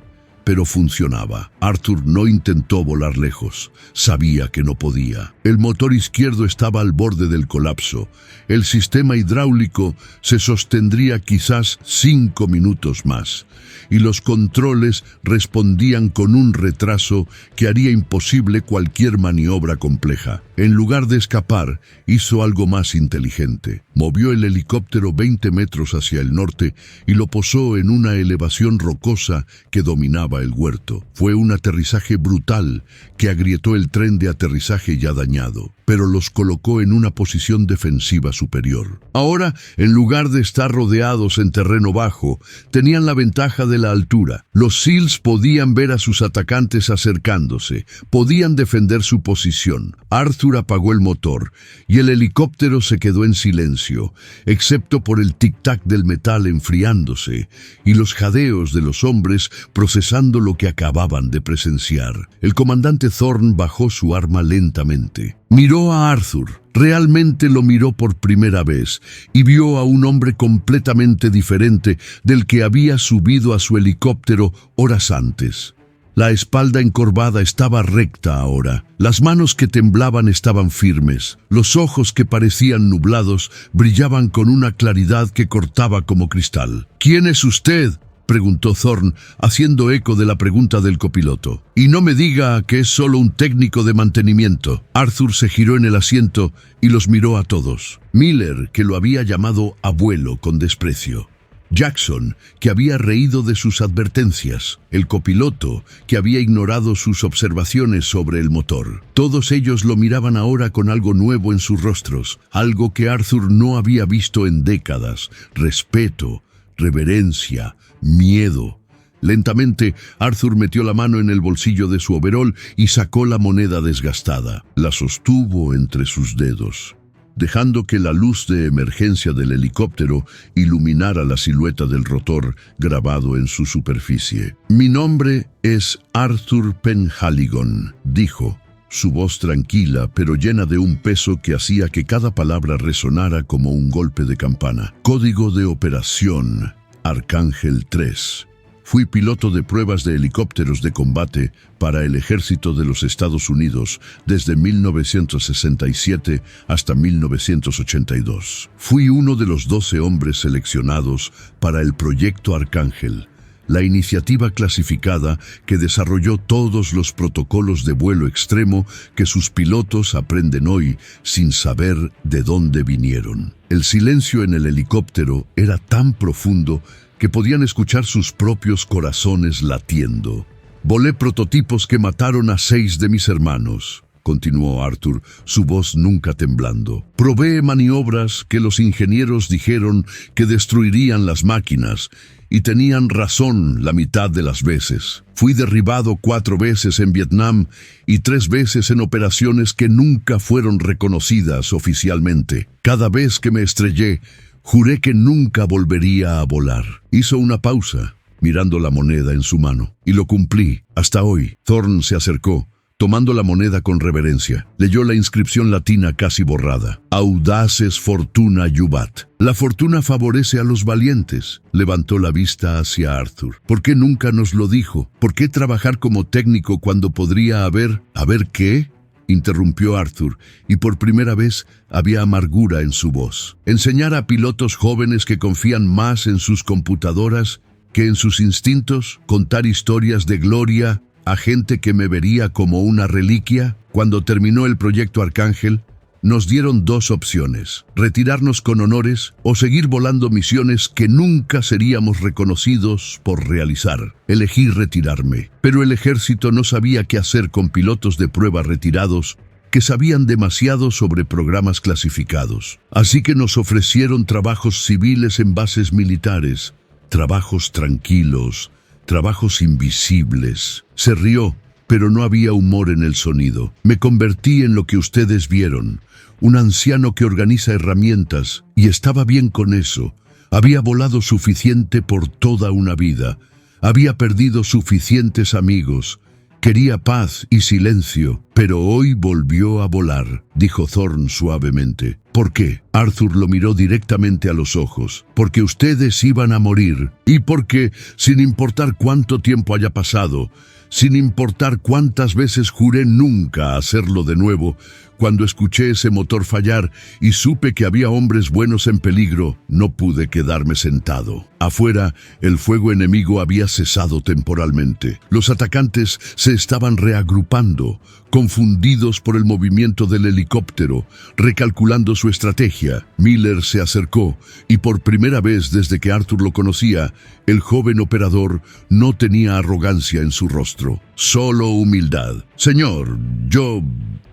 Pero funcionaba. Arthur no intentó volar lejos. Sabía que no podía. El motor izquierdo estaba al borde del colapso. El sistema hidráulico se sostendría quizás 5 minutos más. Y los controles respondían con un retraso que haría imposible cualquier maniobra compleja. En lugar de escapar, hizo algo más inteligente. Movió el helicóptero 20 metros hacia el norte y lo posó en una elevación rocosa que dominaba el huerto. Fue un aterrizaje brutal que agrietó el tren de aterrizaje ya dañado, pero los colocó en una posición defensiva superior. Ahora, en lugar de estar rodeados en terreno bajo, tenían la ventaja de la altura. Los SEALs podían ver a sus atacantes acercándose, podían defender su posición. Arthur apagó el motor y el helicóptero se quedó en silencio, excepto por el tic-tac del metal enfriándose y los jadeos de los hombres procesando lo que acababan de presenciar. El comandante Thorne bajó su arma lentamente. Miró a Arthur. Realmente lo miró por primera vez y vio a un hombre completamente diferente del que había subido a su helicóptero horas antes. La espalda encorvada estaba recta ahora. Las manos que temblaban estaban firmes. Los ojos que parecían nublados brillaban con una claridad que cortaba como cristal. «¿Quién es usted?», preguntó Thorne, haciendo eco de la pregunta del copiloto. «Y no me diga que es solo un técnico de mantenimiento». Arthur se giró en el asiento y los miró a todos. Miller, que lo había llamado abuelo con desprecio. Jackson, que había reído de sus advertencias. El copiloto, que había ignorado sus observaciones sobre el motor. Todos ellos lo miraban ahora con algo nuevo en sus rostros, algo que Arthur no había visto en décadas: respeto, reverencia, miedo. Lentamente, Arthur metió la mano en el bolsillo de su overol y sacó la moneda desgastada. La sostuvo entre sus dedos, dejando que la luz de emergencia del helicóptero iluminara la silueta del rotor grabado en su superficie. «Mi nombre es Arthur Penhaligon», dijo, su voz tranquila pero llena de un peso que hacía que cada palabra resonara como un golpe de campana. «Código de operación Arcángel 3. Fui piloto de pruebas de helicópteros de combate para el ejército de los Estados Unidos desde 1967 hasta 1982. Fui uno de los 12 hombres seleccionados para el Proyecto Arcángel, la iniciativa clasificada que desarrolló todos los protocolos de vuelo extremo que sus pilotos aprenden hoy sin saber de dónde vinieron. El silencio en el helicóptero era tan profundo que podían escuchar sus propios corazones latiendo. Volé prototipos que mataron a 6 de mis hermanos. continuó Arthur, su voz nunca temblando. Probé maniobras que los ingenieros dijeron que destruirían las máquinas, y tenían razón la mitad de las veces. Fui derribado 4 veces en Vietnam y 3 veces en operaciones que nunca fueron reconocidas oficialmente. Cada vez que me estrellé, juré que nunca volvería a volar. Hizo una pausa, mirando la moneda en su mano, y lo cumplí. Hasta hoy. Thorne se acercó, tomando la moneda con reverencia. Leyó la inscripción latina casi borrada. Audaces fortuna juvat. La fortuna favorece a los valientes. Levantó la vista hacia Arthur. ¿Por qué nunca nos lo dijo? ¿Por qué trabajar como técnico cuando podría haber... ¿Haber qué? Interrumpió Arthur, y por primera vez había amargura en su voz. Enseñar a pilotos jóvenes que confían más en sus computadoras que en sus instintos, contar historias de gloria a gente que me vería como una reliquia. Cuando terminó el proyecto Arcángel, nos dieron 2 opciones: retirarnos con honores o seguir volando misiones que nunca seríamos reconocidos por realizar. Elegí retirarme, pero el ejército no sabía qué hacer con pilotos de prueba retirados que sabían demasiado sobre programas clasificados. Así que nos ofrecieron trabajos civiles en bases militares, trabajos tranquilos, trabajos invisibles. Se rió, pero no había humor en el sonido. Me convertí en lo que ustedes vieron, un anciano que organiza herramientas, y estaba bien con eso. Había volado suficiente por toda una vida. Había perdido suficientes amigos. Quería paz y silencio, pero hoy volvió a volar, dijo Thorne suavemente. ¿Por qué? Arthur lo miró directamente a los ojos. Porque ustedes iban a morir, y porque, sin importar cuánto tiempo haya pasado, sin importar cuántas veces juré nunca hacerlo de nuevo, cuando escuché ese motor fallar y supe que había hombres buenos en peligro, no pude quedarme sentado. Afuera, el fuego enemigo había cesado temporalmente. Los atacantes se estaban reagrupando, confundidos por el movimiento del helicóptero, recalculando su estrategia. Miller se acercó, y por primera vez desde que Arthur lo conocía, el joven operador no tenía arrogancia en su rostro, solo humildad. Señor,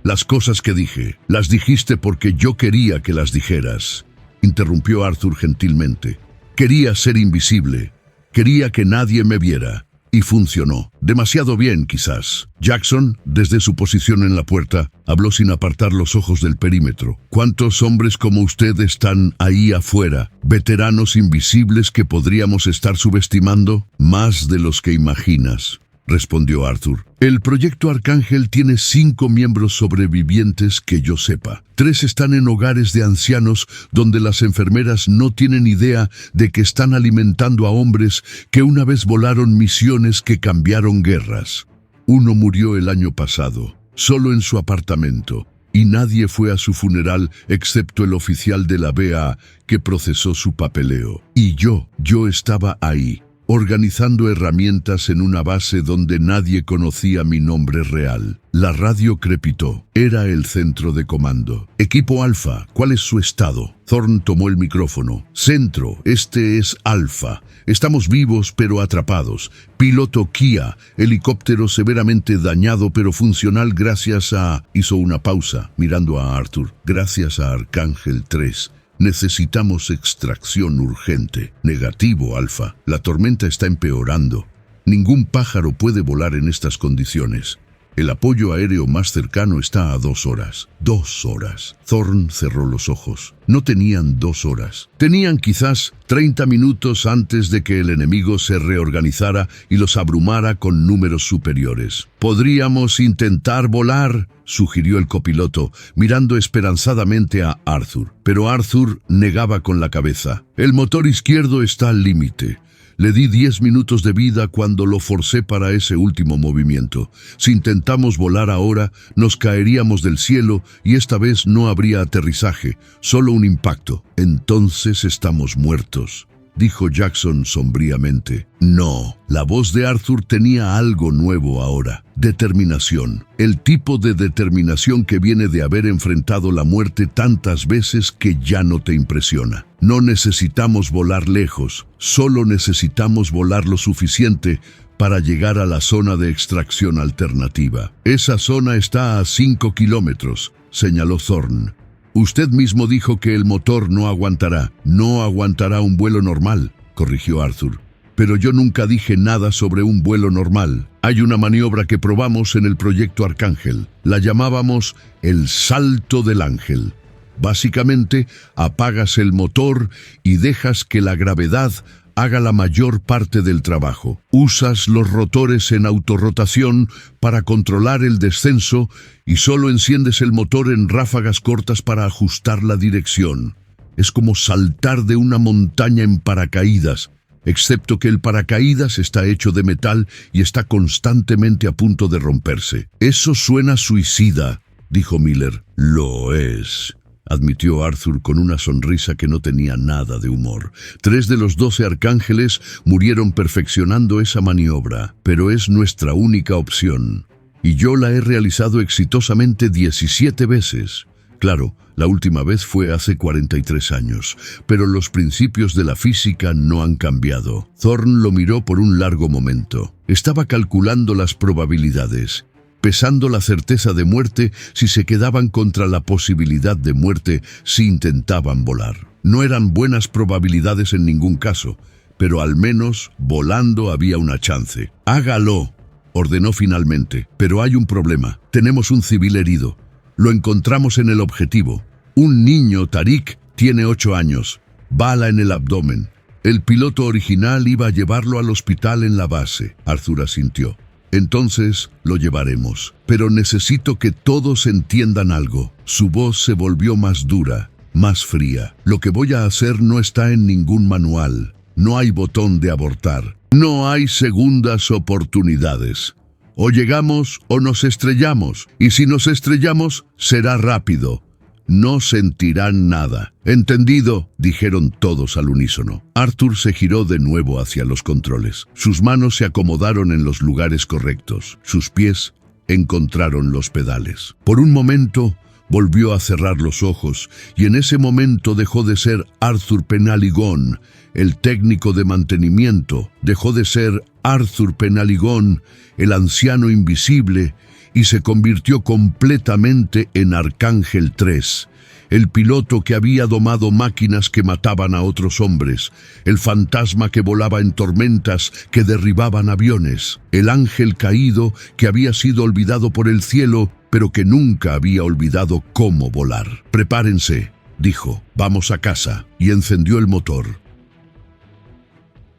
las cosas que dije, las dijiste porque yo quería que las dijeras, interrumpió Arthur gentilmente. Quería ser invisible, quería que nadie me viera, y funcionó. Demasiado bien, quizás. Jackson, desde su posición en la puerta, habló sin apartar los ojos del perímetro. ¿Cuántos hombres como usted están ahí afuera? ¿Veteranos invisibles que podríamos estar subestimando? Más de los que imaginas, respondió Arthur. El proyecto Arcángel tiene 5 miembros sobrevivientes que yo sepa. 3 están en hogares de ancianos donde las enfermeras no tienen idea de que están alimentando a hombres que una vez volaron misiones que cambiaron guerras. 1 murió el año pasado, solo en su apartamento, y nadie fue a su funeral excepto el oficial de la BA que procesó su papeleo. Y yo estaba ahí, organizando herramientas en una base donde nadie conocía mi nombre real. La radio crepitó. Era el centro de comando. Equipo Alfa, ¿cuál es su estado? Thorne tomó el micrófono. Centro, este es Alfa. Estamos vivos pero atrapados. Piloto Kia, helicóptero severamente dañado pero funcional gracias a... Hizo una pausa, mirando a Arthur. Gracias a Arcángel 3. Necesitamos extracción urgente. Negativo, Alfa. La tormenta está empeorando. Ningún pájaro puede volar en estas condiciones. El apoyo aéreo más cercano está a 2 horas. 2 horas. Thorne cerró los ojos. No tenían 2 horas. Tenían quizás 30 minutos antes de que el enemigo se reorganizara y los abrumara con números superiores. «Podríamos intentar volar», sugirió el copiloto, mirando esperanzadamente a Arthur. Pero Arthur negaba con la cabeza. «El motor izquierdo está al límite. Le di 10 minutos de vida cuando lo forcé para ese último movimiento. Si intentamos volar ahora, nos caeríamos del cielo y esta vez no habría aterrizaje, solo un impacto. Entonces estamos muertos», dijo Jackson sombríamente. No, la voz de Arthur tenía algo nuevo ahora. Determinación. El tipo de determinación que viene de haber enfrentado la muerte tantas veces que ya no te impresiona. No necesitamos volar lejos, solo necesitamos volar lo suficiente para llegar a la zona de extracción alternativa. Esa zona está a 5 kilómetros, señaló Thorne. Usted mismo dijo que el motor no aguantará. No aguantará un vuelo normal, corrigió Arthur. Pero yo nunca dije nada sobre un vuelo normal. Hay una maniobra que probamos en el proyecto Arcángel. La llamábamos el salto del ángel. Básicamente, apagas el motor y dejas que la gravedad haga la mayor parte del trabajo. Usas los rotores en autorrotación para controlar el descenso y solo enciendes el motor en ráfagas cortas para ajustar la dirección. Es como saltar de una montaña en paracaídas, excepto que el paracaídas está hecho de metal y está constantemente a punto de romperse. Eso suena suicida, dijo Miller. Lo es, admitió Arthur con una sonrisa que no tenía nada de humor. 3 de los 12 arcángeles murieron perfeccionando esa maniobra, pero es nuestra única opción. Y yo la he realizado exitosamente 17 veces. Claro, la última vez fue hace 43 años, pero los principios de la física no han cambiado. Thorne lo miró por un largo momento. Estaba calculando las probabilidades, pesando la certeza de muerte si se quedaban contra la posibilidad de muerte si intentaban volar. No eran buenas probabilidades en ningún caso, pero al menos volando había una chance. «Hágalo», ordenó finalmente, «pero hay un problema. Tenemos un civil herido. Lo encontramos en el objetivo. Un niño, Tariq, tiene 8 años. Bala en el abdomen. El piloto original iba a llevarlo al hospital en la base». Arthur asintió. «Entonces lo llevaremos. Pero necesito que todos entiendan algo». Su voz se volvió más dura, más fría. «Lo que voy a hacer no está en ningún manual. No hay botón de abortar. No hay segundas oportunidades. O llegamos o nos estrellamos. Y si nos estrellamos, será rápido. No sentirán nada». «Entendido», dijeron todos al unísono. Arthur se giró de nuevo hacia los controles. Sus manos se acomodaron en los lugares correctos. Sus pies encontraron los pedales. Por un momento, volvió a cerrar los ojos, y en ese momento dejó de ser Arthur Penaligon, el técnico de mantenimiento. Dejó de ser Arthur Penaligon, el anciano invisible, y se convirtió completamente en Arcángel 3, el piloto que había domado máquinas que mataban a otros hombres, el fantasma que volaba en tormentas que derribaban aviones, el ángel caído que había sido olvidado por el cielo, pero que nunca había olvidado cómo volar. «Prepárense», dijo, «vamos a casa», y encendió el motor.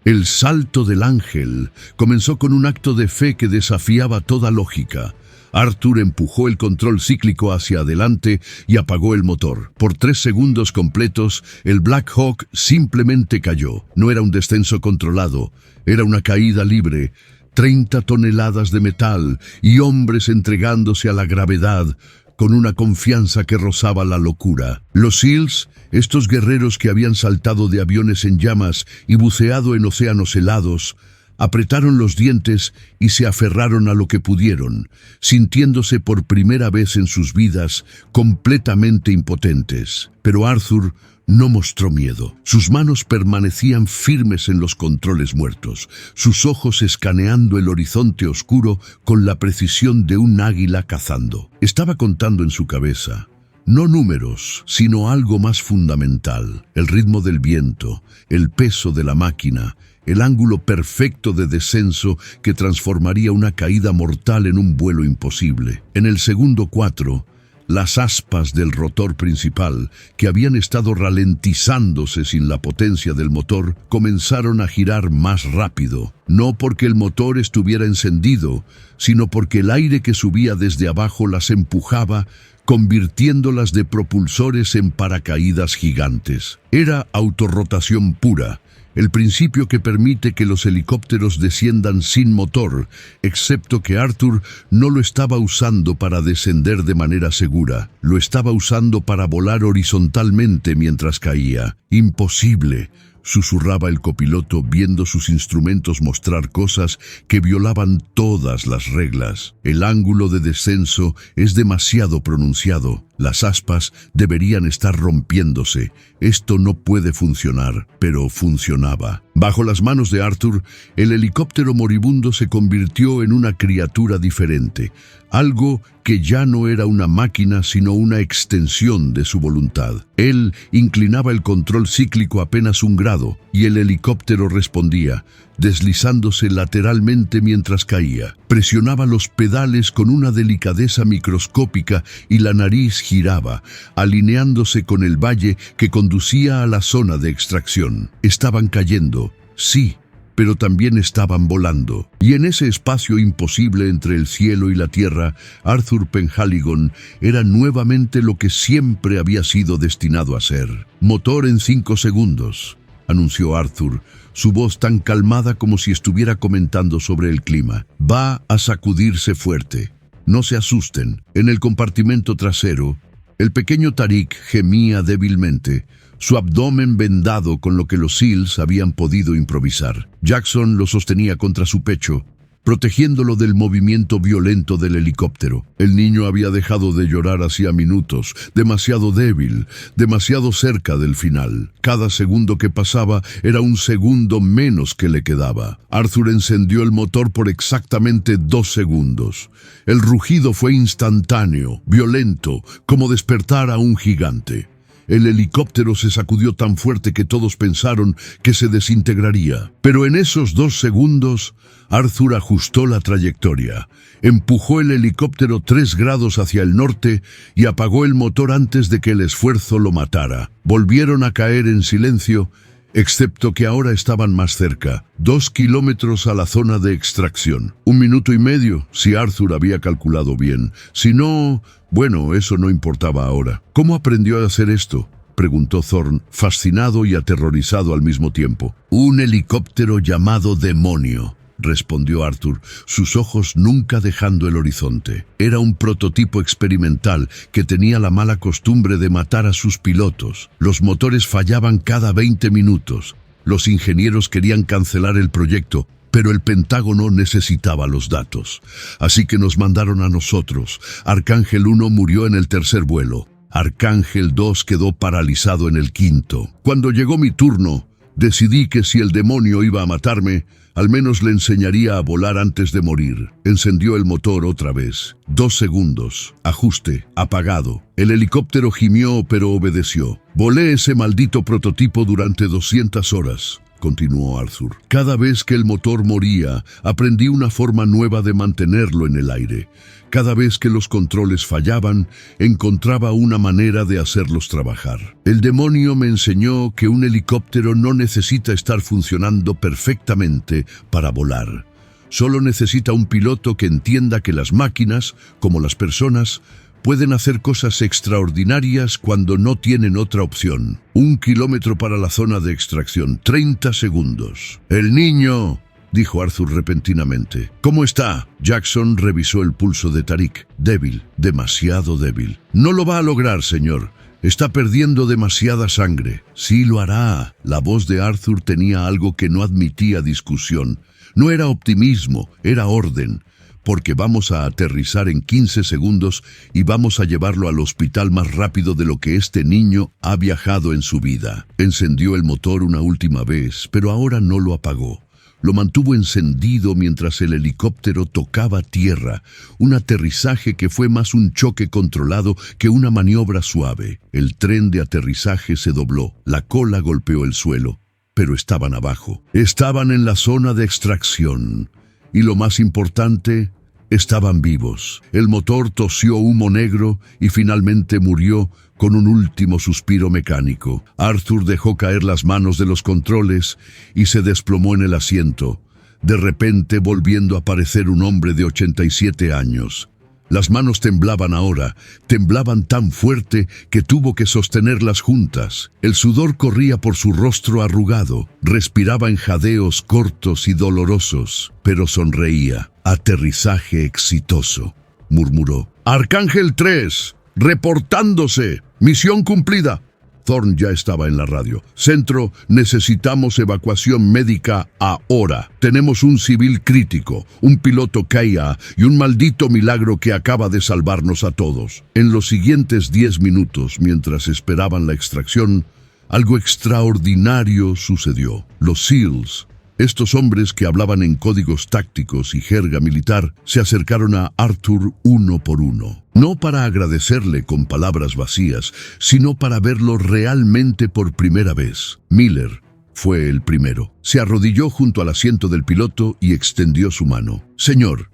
El salto del ángel comenzó con un acto de fe que desafiaba toda lógica. Arthur empujó el control cíclico hacia adelante y apagó el motor. Por 3 segundos completos, el Black Hawk simplemente cayó. No era un descenso controlado, era una caída libre. 30 toneladas de metal y hombres entregándose a la gravedad con una confianza que rozaba la locura. Los SEALs, estos guerreros que habían saltado de aviones en llamas y buceado en océanos helados, apretaron los dientes y se aferraron a lo que pudieron, sintiéndose por primera vez en sus vidas completamente impotentes. Pero Arthur no mostró miedo. Sus manos permanecían firmes en los controles muertos, sus ojos escaneando el horizonte oscuro con la precisión de un águila cazando. Estaba contando en su cabeza, no números, sino algo más fundamental: el ritmo del viento, el peso de la máquina, el ángulo perfecto de descenso que transformaría una caída mortal en un vuelo imposible. En el segundo 4, las aspas del rotor principal, que habían estado ralentizándose sin la potencia del motor, comenzaron a girar más rápido, no porque el motor estuviera encendido, sino porque el aire que subía desde abajo las empujaba, convirtiéndolas de propulsores en paracaídas gigantes. Era autorrotación pura, el principio que permite que los helicópteros desciendan sin motor, excepto que Arthur no lo estaba usando para descender de manera segura, lo estaba usando para volar horizontalmente mientras caía. «Imposible», susurraba el copiloto viendo sus instrumentos mostrar cosas que violaban todas las reglas. «El ángulo de descenso es demasiado pronunciado. Las aspas deberían estar rompiéndose. Esto no puede funcionar», pero funcionaba. Bajo las manos de Arthur, el helicóptero moribundo se convirtió en una criatura diferente, algo que ya no era una máquina sino una extensión de su voluntad. Él inclinaba el control cíclico apenas 1 grado y el helicóptero respondía, deslizándose lateralmente mientras caía. Presionaba los pedales con una delicadeza microscópica y la nariz giraba, alineándose con el valle que conducía a la zona de extracción. Estaban cayendo, sí, pero también estaban volando. Y en ese espacio imposible entre el cielo y la tierra, Arthur Penhaligon era nuevamente lo que siempre había sido destinado a ser. «Motor en 5 segundos», anunció Arthur, su voz tan calmada como si estuviera comentando sobre el clima. «Va a sacudirse fuerte. No se asusten». En el compartimento trasero, el pequeño Tariq gemía débilmente, su abdomen vendado con lo que los SEALs habían podido improvisar. Jackson lo sostenía contra su pecho, protegiéndolo del movimiento violento del helicóptero. El niño había dejado de llorar hacía minutos, demasiado débil, demasiado cerca del final. Cada segundo que pasaba era un segundo menos que le quedaba. Arthur encendió el motor por exactamente 2 segundos. El rugido fue instantáneo, violento, como despertar a un gigante. El helicóptero se sacudió tan fuerte que todos pensaron que se desintegraría. Pero en esos 2 segundos, Arthur ajustó la trayectoria, empujó el helicóptero 3 grados hacia el norte y apagó el motor antes de que el esfuerzo lo matara. Volvieron a caer en silencio, excepto que ahora estaban más cerca, 2 kilómetros a la zona de extracción. 1 minuto y medio, si Arthur había calculado bien. Si no, bueno, eso no importaba ahora. ¿Cómo aprendió a hacer esto?, preguntó Thorne, fascinado y aterrorizado al mismo tiempo. «Un helicóptero llamado Demonio», respondió Arthur, sus ojos nunca dejando el horizonte. Era un prototipo experimental que tenía la mala costumbre de matar a sus pilotos. Los motores fallaban cada 20 minutos. Los ingenieros querían cancelar el proyecto, pero el Pentágono necesitaba los datos. Así que nos mandaron a nosotros. Arcángel 1 murió en el 3er vuelo. Arcángel 2 quedó paralizado en el 5º. Cuando llegó mi turno, decidí que si el demonio iba a matarme, al menos le enseñaría a volar antes de morir. Encendió el motor otra vez. 2 segundos. Ajuste. Apagado. El helicóptero gimió, pero obedeció. Volé ese maldito prototipo durante 200 horas. Continuó Arthur. Cada vez que el motor moría, aprendí una forma nueva de mantenerlo en el aire. Cada vez que los controles fallaban, encontraba una manera de hacerlos trabajar. El demonio me enseñó que un helicóptero no necesita estar funcionando perfectamente para volar. Solo necesita un piloto que entienda que las máquinas, como las personas, pueden hacer cosas extraordinarias cuando no tienen otra opción. 1 kilómetro para la zona de extracción, 30 segundos. «El niño», dijo Arthur repentinamente. «¿Cómo está?» Jackson revisó el pulso de Tariq. «Débil, demasiado débil». «No lo va a lograr, señor. Está perdiendo demasiada sangre». «Sí lo hará». La voz de Arthur tenía algo que no admitía discusión. No era optimismo, era orden. «Porque vamos a aterrizar en 15 segundos y vamos a llevarlo al hospital más rápido de lo que este niño ha viajado en su vida». Encendió el motor una última vez, pero ahora no lo apagó. Lo mantuvo encendido mientras el helicóptero tocaba tierra, un aterrizaje que fue más un choque controlado que una maniobra suave. El tren de aterrizaje se dobló, la cola golpeó el suelo, pero estaban abajo. Estaban en la zona de extracción. Y lo más importante, estaban vivos. El motor tosió humo negro y finalmente murió con un último suspiro mecánico. Arthur dejó caer las manos de los controles y se desplomó en el asiento, de repente volviendo a parecer un hombre de 87 años. Las manos temblaban ahora, temblaban tan fuerte que tuvo que sostenerlas juntas. El sudor corría por su rostro arrugado, respiraba en jadeos cortos y dolorosos, pero sonreía. «Aterrizaje exitoso», murmuró. «Arcángel 3, reportándose. Misión cumplida». Thorne ya estaba en la radio. «Centro, necesitamos evacuación médica ahora. Tenemos un civil crítico, un piloto KIA y un maldito milagro que acaba de salvarnos a todos». En los siguientes 10 minutos, mientras esperaban la extracción, Algo extraordinario sucedió. Los SEALs, estos hombres que hablaban en códigos tácticos y jerga militar, se acercaron a Arthur uno por uno. No para agradecerle con palabras vacías, sino para verlo realmente por primera vez. Miller fue el primero. Se arrodilló junto al asiento del piloto y extendió su mano. «Señor,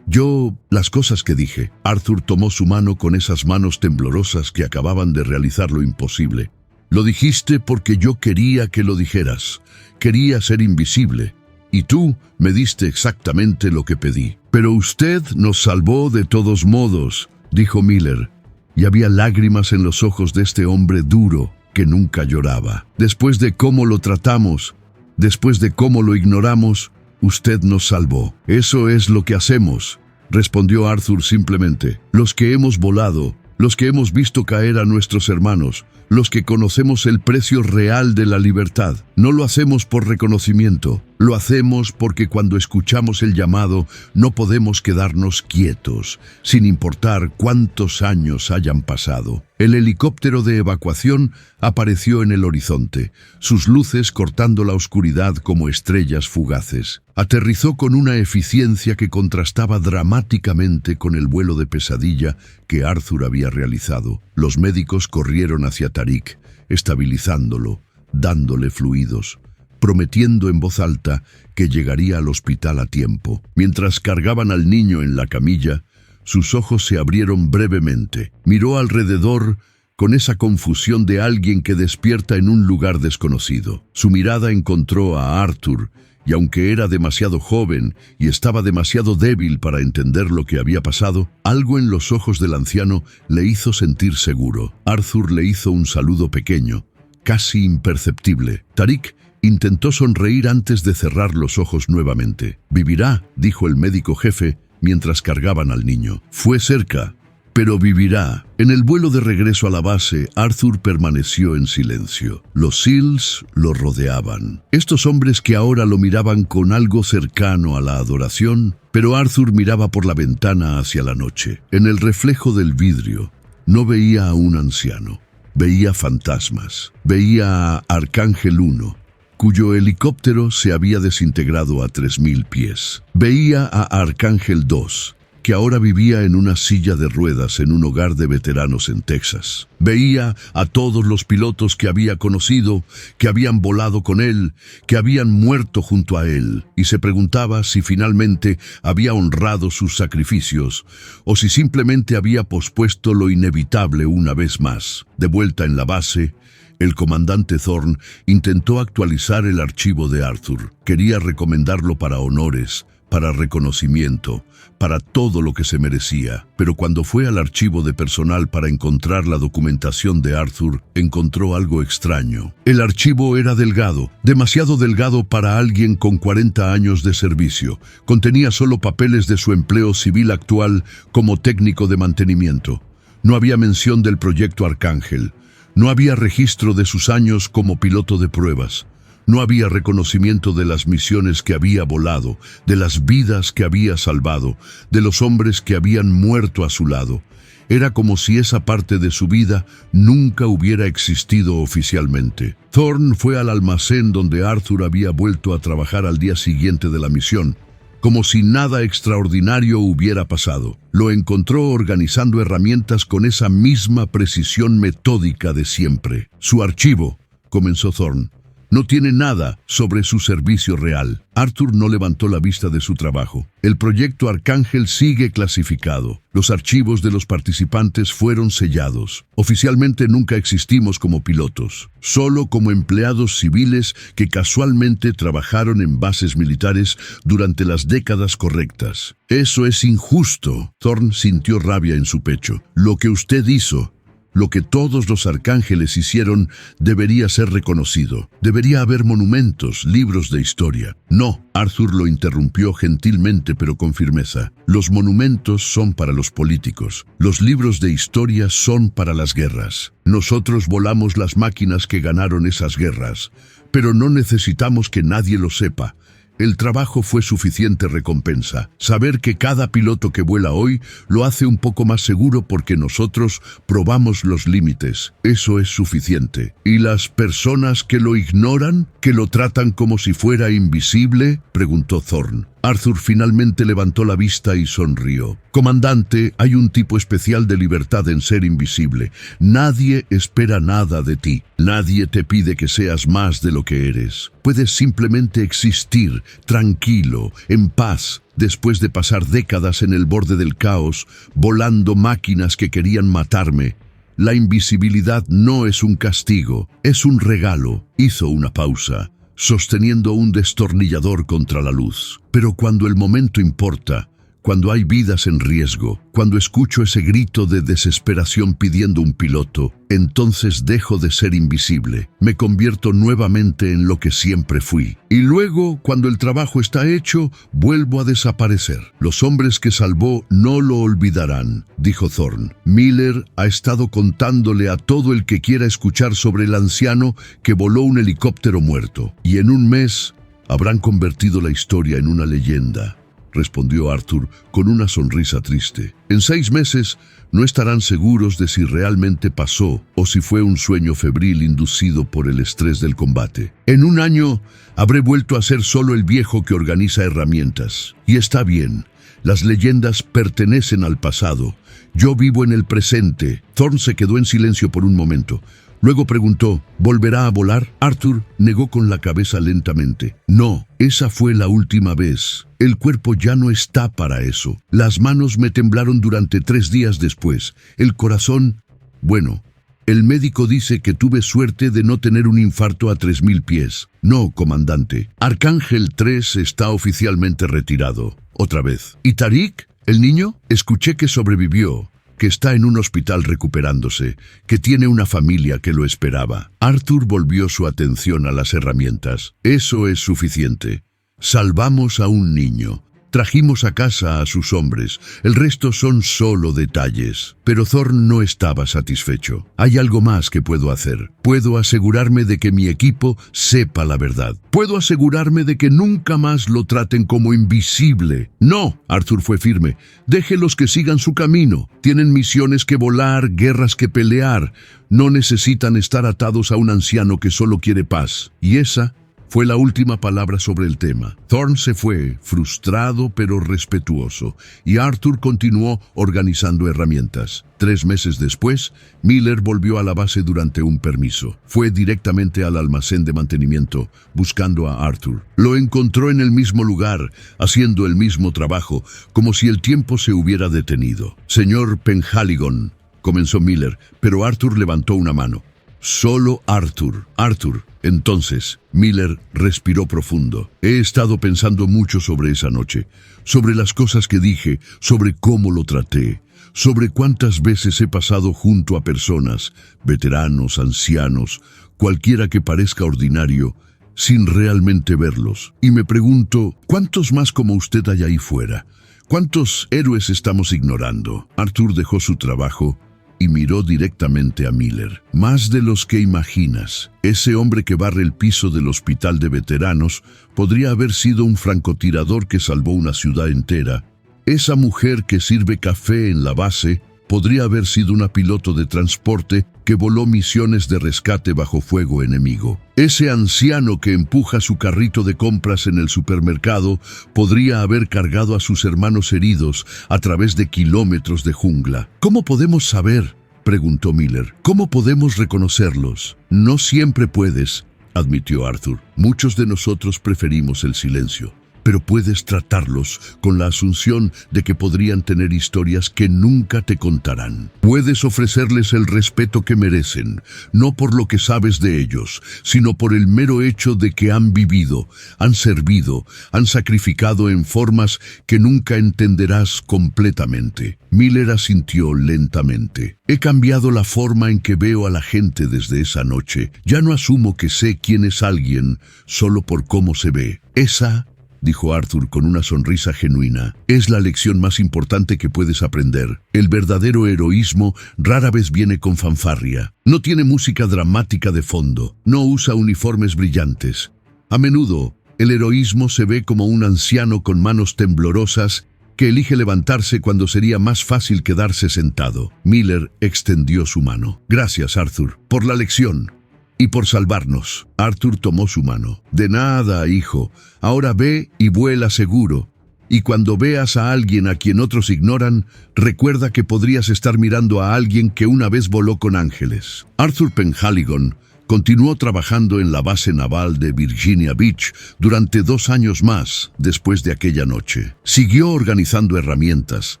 las cosas que dije». Arthur tomó su mano con esas manos temblorosas que acababan de realizar lo imposible. «Lo dijiste porque yo quería que lo dijeras. Quería ser invisible. Y tú me diste exactamente lo que pedí. Pero usted nos salvó de todos modos», dijo Miller. Y había lágrimas en los ojos de este hombre duro que nunca lloraba. «Después de cómo lo tratamos, después de cómo lo ignoramos, usted nos salvó». «Eso es lo que hacemos», respondió Arthur simplemente. «Los que hemos volado, los que hemos visto caer a nuestros hermanos, los que conocemos el precio real de la libertad, no lo hacemos por reconocimiento, lo hacemos porque cuando escuchamos el llamado no podemos quedarnos quietos, sin importar cuántos años hayan pasado». El helicóptero de evacuación apareció en el horizonte, sus luces cortando la oscuridad como estrellas fugaces. Aterrizó con una eficiencia que contrastaba dramáticamente con el vuelo de pesadilla que Arthur había realizado. Los médicos corrieron hacia Tariq, estabilizándolo, dándole fluidos, prometiendo en voz alta que llegaría al hospital a tiempo. Mientras cargaban al niño en la camilla, sus ojos se abrieron brevemente. Miró alrededor con esa confusión de alguien que despierta en un lugar desconocido. Su mirada encontró a Arthur, y aunque era demasiado joven y estaba demasiado débil para entender lo que había pasado, algo en los ojos del anciano le hizo sentir seguro. Arthur le hizo un saludo pequeño, casi imperceptible. Tariq intentó sonreír antes de cerrar los ojos nuevamente. «Vivirá», dijo el médico jefe mientras cargaban al niño. «Fue cerca, pero vivirá». En el vuelo de regreso a la base, Arthur permaneció en silencio. Los SEALs lo rodeaban. Estos hombres que ahora lo miraban con algo cercano a la adoración, pero Arthur miraba por la ventana hacia la noche. En el reflejo del vidrio, no veía a un anciano. Veía fantasmas. Veía a Arcángel 1, cuyo helicóptero se había desintegrado a 3000 pies. Veía a Arcángel 2, que ahora vivía en una silla de ruedas en un hogar de veteranos en Texas. Veía a todos los pilotos que había conocido, que habían volado con él, que habían muerto junto a él, y se preguntaba si finalmente había honrado sus sacrificios, o si simplemente había pospuesto lo inevitable una vez más. De vuelta en la base, el comandante Thorne intentó actualizar el archivo de Arthur. Quería recomendarlo para honores, para reconocimiento, para todo lo que se merecía. Pero cuando fue al archivo de personal para encontrar la documentación de Arthur, encontró algo extraño. El archivo era delgado, demasiado delgado para alguien con 40 años de servicio. Contenía solo papeles de su empleo civil actual como técnico de mantenimiento. No había mención del proyecto Arcángel. No había registro de sus años como piloto de pruebas. No había reconocimiento de las misiones que había volado, de las vidas que había salvado, de los hombres que habían muerto a su lado. Era como si esa parte de su vida nunca hubiera existido oficialmente. Thorne fue al almacén donde Arthur había vuelto a trabajar al día siguiente de la misión, como si nada extraordinario hubiera pasado. Lo encontró organizando herramientas con esa misma precisión metódica de siempre. «Su archivo», comenzó Thorne, «no tiene nada sobre su servicio real». Arthur no levantó la vista de su trabajo. «El proyecto Arcángel sigue clasificado. Los archivos de los participantes fueron sellados. Oficialmente nunca existimos como pilotos, solo como empleados civiles que casualmente trabajaron en bases militares durante las décadas correctas». «Eso es injusto». Thorne sintió rabia en su pecho. «Lo que usted hizo, lo que todos los arcángeles hicieron, debería ser reconocido. Debería haber monumentos, libros de historia». «No», Arthur lo interrumpió gentilmente pero con firmeza. «Los monumentos son para los políticos. Los libros de historia son para las guerras. Nosotros volamos las máquinas que ganaron esas guerras, pero no necesitamos que nadie lo sepa. El trabajo fue suficiente recompensa. Saber que cada piloto que vuela hoy lo hace un poco más seguro porque nosotros probamos los límites. Eso es suficiente. ¿Y las personas que lo ignoran, que lo tratan como si fuera invisible?, preguntó Thorn. Arthur finalmente levantó la vista y sonrió. Comandante, hay un tipo especial de libertad en ser invisible. Nadie espera nada de ti. Nadie te pide que seas más de lo que eres. Puedes simplemente existir, tranquilo, en paz, después de pasar décadas en el borde del caos, volando máquinas que querían matarme. La invisibilidad no es un castigo, es un regalo. Hizo una pausa, sosteniendo un destornillador contra la luz. Pero cuando el momento importa, cuando hay vidas en riesgo, cuando escucho ese grito de desesperación pidiendo un piloto, entonces dejo de ser invisible. Me convierto nuevamente en lo que siempre fui. Y luego, cuando el trabajo está hecho, vuelvo a desaparecer. Los hombres que salvó no lo olvidarán, dijo Thorn. Miller ha estado contándole a todo el que quiera escuchar sobre el anciano que voló un helicóptero muerto. Y en un mes habrán convertido la historia en una leyenda, respondió Arthur con una sonrisa triste. En 6 meses no estarán seguros de si realmente pasó o si fue un sueño febril inducido por el estrés del combate. En 1 año habré vuelto a ser solo el viejo que organiza herramientas. Y está bien, las leyendas pertenecen al pasado. Yo vivo en el presente. Thorn se quedó en silencio por un momento. Luego preguntó, ¿volverá a volar? Arthur negó con la cabeza lentamente. No, esa fue la última vez. El cuerpo ya no está para eso. Las manos me temblaron durante 3 días después. El corazón, bueno, el médico dice que tuve suerte de no tener un infarto a 3000 pies. No, comandante. Arcángel 3 está oficialmente retirado. Otra vez. ¿Y Tariq, el niño? Escuché que sobrevivió, que está en un hospital recuperándose, que tiene una familia que lo esperaba. Arthur volvió su atención a las herramientas. Eso es suficiente. Salvamos a un niño. Trajimos a casa a sus hombres. El resto son solo detalles. Pero Thorn no estaba satisfecho. Hay algo más que puedo hacer. Puedo asegurarme de que mi equipo sepa la verdad. Puedo asegurarme de que nunca más lo traten como invisible. No, Arthur fue firme. Déjelos que sigan su camino. Tienen misiones que volar, guerras que pelear. No necesitan estar atados a un anciano que solo quiere paz. Y esa fue la última palabra sobre el tema. Thorn se fue, frustrado pero respetuoso, y Arthur continuó organizando herramientas. 3 meses después, Miller volvió a la base durante un permiso. Fue directamente al almacén de mantenimiento, buscando a Arthur. Lo encontró en el mismo lugar, haciendo el mismo trabajo, como si el tiempo se hubiera detenido. Señor Penhaligon, comenzó Miller, pero Arthur levantó una mano. Solo Arthur. Arthur. Entonces, Miller respiró profundo. He estado pensando mucho sobre esa noche, sobre las cosas que dije, sobre cómo lo traté, sobre cuántas veces he pasado junto a personas, veteranos, ancianos, cualquiera que parezca ordinario, sin realmente verlos. Y me pregunto, ¿cuántos más como usted hay ahí fuera? ¿Cuántos héroes estamos ignorando? Arthur dejó su trabajo y miró directamente a Miller. Más de los que imaginas. Ese hombre que barre el piso del hospital de veteranos podría haber sido un francotirador que salvó una ciudad entera. Esa mujer que sirve café en la base podría haber sido una piloto de transporte que voló misiones de rescate bajo fuego enemigo. Ese anciano que empuja su carrito de compras en el supermercado podría haber cargado a sus hermanos heridos a través de kilómetros de jungla. ¿Cómo podemos saber?, preguntó Miller. ¿Cómo podemos reconocerlos? No siempre puedes, admitió Arthur. Muchos de nosotros preferimos el silencio. Pero puedes tratarlos con la asunción de que podrían tener historias que nunca te contarán. Puedes ofrecerles el respeto que merecen, no por lo que sabes de ellos, sino por el mero hecho de que han vivido, han servido, han sacrificado en formas que nunca entenderás completamente. Miller asintió lentamente. He cambiado la forma en que veo a la gente desde esa noche. Ya no asumo que sé quién es alguien solo por cómo se ve. Esa, dijo Arthur con una sonrisa genuina, es la lección más importante que puedes aprender. El verdadero heroísmo rara vez viene con fanfarria. No tiene música dramática de fondo. No usa uniformes brillantes. A menudo El heroísmo se ve como un anciano con manos temblorosas que elige levantarse cuando sería más fácil quedarse sentado. Miller extendió su mano. Gracias, Arthur, por la lección y por salvarnos. Arthur tomó su mano. De nada, hijo. Ahora ve y vuela seguro. Y cuando veas a alguien a quien otros ignoran, recuerda que podrías estar mirando a alguien que una vez voló con ángeles. Arthur Penhaligon continuó trabajando en la base naval de Virginia Beach durante 2 años más después de aquella noche. Siguió organizando herramientas,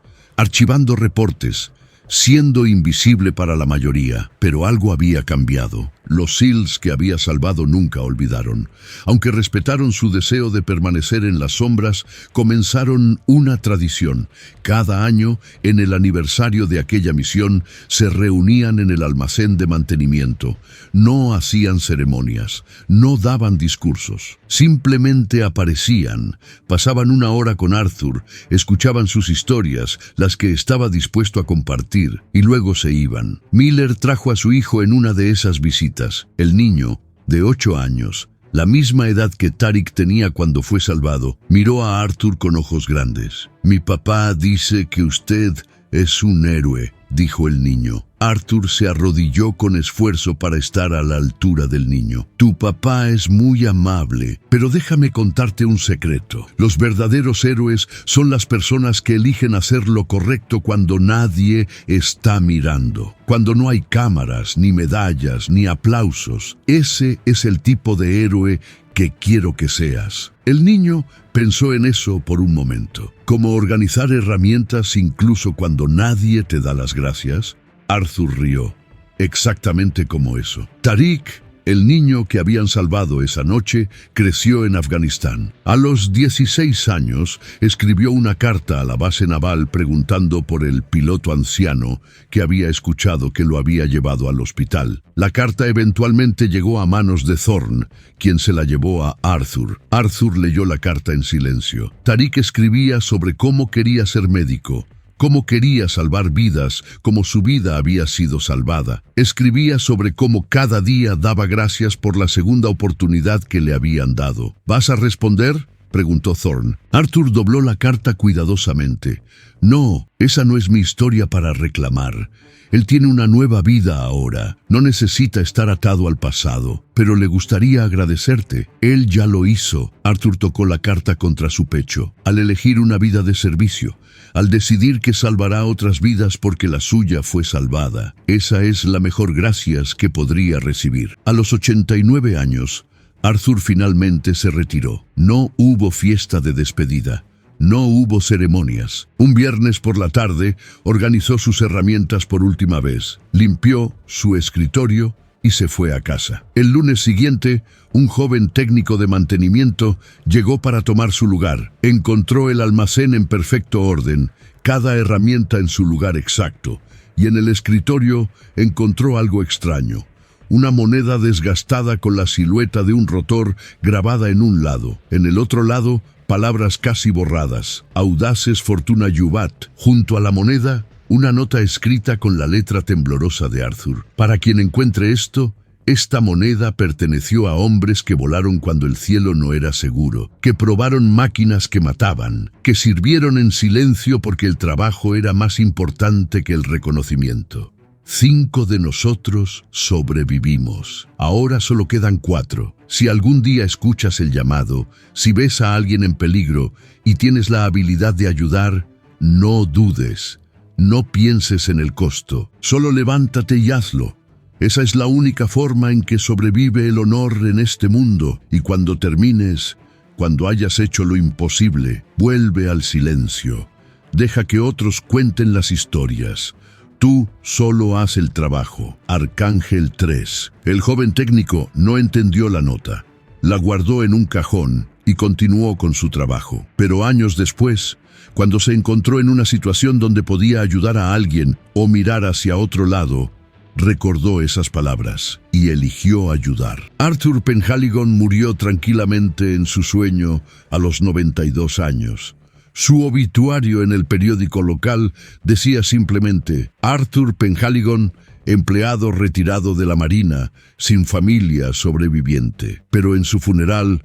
archivando reportes, siendo invisible para la mayoría, pero algo había cambiado. Los SEALs que había salvado nunca olvidaron. Aunque respetaron su deseo de permanecer en las sombras, comenzaron una tradición. Cada año, en el aniversario de aquella misión, se reunían en el almacén de mantenimiento. No hacían ceremonias, no daban discursos. Simplemente aparecían, pasaban 1 hora con Arthur, escuchaban sus historias, las que estaba dispuesto a compartir, y luego se iban. Miller trajo a su hijo en una de esas visitas. El niño, de 8 años, la misma edad que Tariq tenía cuando fue salvado, miró a Arthur con ojos grandes. «Mi papá dice que usted es un héroe», dijo el niño. Arthur se arrodilló con esfuerzo para estar a la altura del niño. «Tu papá es muy amable, pero déjame contarte un secreto. Los verdaderos héroes son las personas que eligen hacer lo correcto cuando nadie está mirando. Cuando no hay cámaras, ni medallas, ni aplausos. Ese es el tipo de héroe que quiero que seas». El niño pensó en eso por un momento. ¿Cómo organizar herramientas incluso cuando nadie te da las gracias? Arthur rió. Exactamente como eso. Tariq, el niño que habían salvado esa noche, creció en Afganistán. A los 16 años, escribió una carta a la base naval preguntando por el piloto anciano que había escuchado que lo había llevado al hospital. La carta eventualmente llegó a manos de Thorne, quien se la llevó a Arthur. Arthur leyó la carta en silencio. Tariq escribía sobre cómo quería ser médico, cómo quería salvar vidas, como su vida había sido salvada. Escribía sobre cómo cada día daba gracias por la segunda oportunidad que le habían dado. ¿Vas a responder?, preguntó Thorne. Arthur dobló la carta cuidadosamente. «No, esa no es mi historia para reclamar. Él tiene una nueva vida ahora. No necesita estar atado al pasado, pero le gustaría agradecerte. Él ya lo hizo». Arthur tocó la carta contra su pecho. «Al elegir una vida de servicio, al decidir que salvará otras vidas porque la suya fue salvada. Esa es la mejor gracias que podría recibir». A los 89 años, Arthur finalmente se retiró. No hubo fiesta de despedida. No hubo ceremonias. Un viernes por la tarde, organizó sus herramientas por última vez, limpió su escritorio y se fue a casa. El lunes siguiente, un joven técnico de mantenimiento llegó para tomar su lugar. Encontró el almacén en perfecto orden, cada herramienta en su lugar exacto, y en el escritorio encontró algo extraño. Una moneda desgastada con la silueta de un rotor grabada en un lado. En el otro lado, palabras casi borradas. «Audaces Fortuna Juvat». Junto a la moneda, una nota escrita con la letra temblorosa de Arthur. «Para quien encuentre esto, esta moneda perteneció a hombres que volaron cuando el cielo no era seguro, que probaron máquinas que mataban, que sirvieron en silencio porque el trabajo era más importante que el reconocimiento. 5 de nosotros sobrevivimos. Ahora solo quedan 4. Si algún día escuchas el llamado, si ves a alguien en peligro y tienes la habilidad de ayudar, no dudes, no pienses en el costo, solo levántate y hazlo. Esa es la única forma en que sobrevive el honor en este mundo, y cuando termines, cuando hayas hecho lo imposible, vuelve al silencio. Deja que otros cuenten las historias. Tú solo haz el trabajo. Arcángel 3. El joven técnico no entendió la nota. La guardó en un cajón y continuó con su trabajo. Pero años después, cuando se encontró en una situación donde podía ayudar a alguien o mirar hacia otro lado, recordó esas palabras y eligió ayudar. Arthur Penhaligon murió tranquilamente en su sueño a los 92 años. Su obituario en el periódico local decía simplemente: Arthur Penhaligon, empleado retirado de la Marina, sin familia sobreviviente. Pero en su funeral,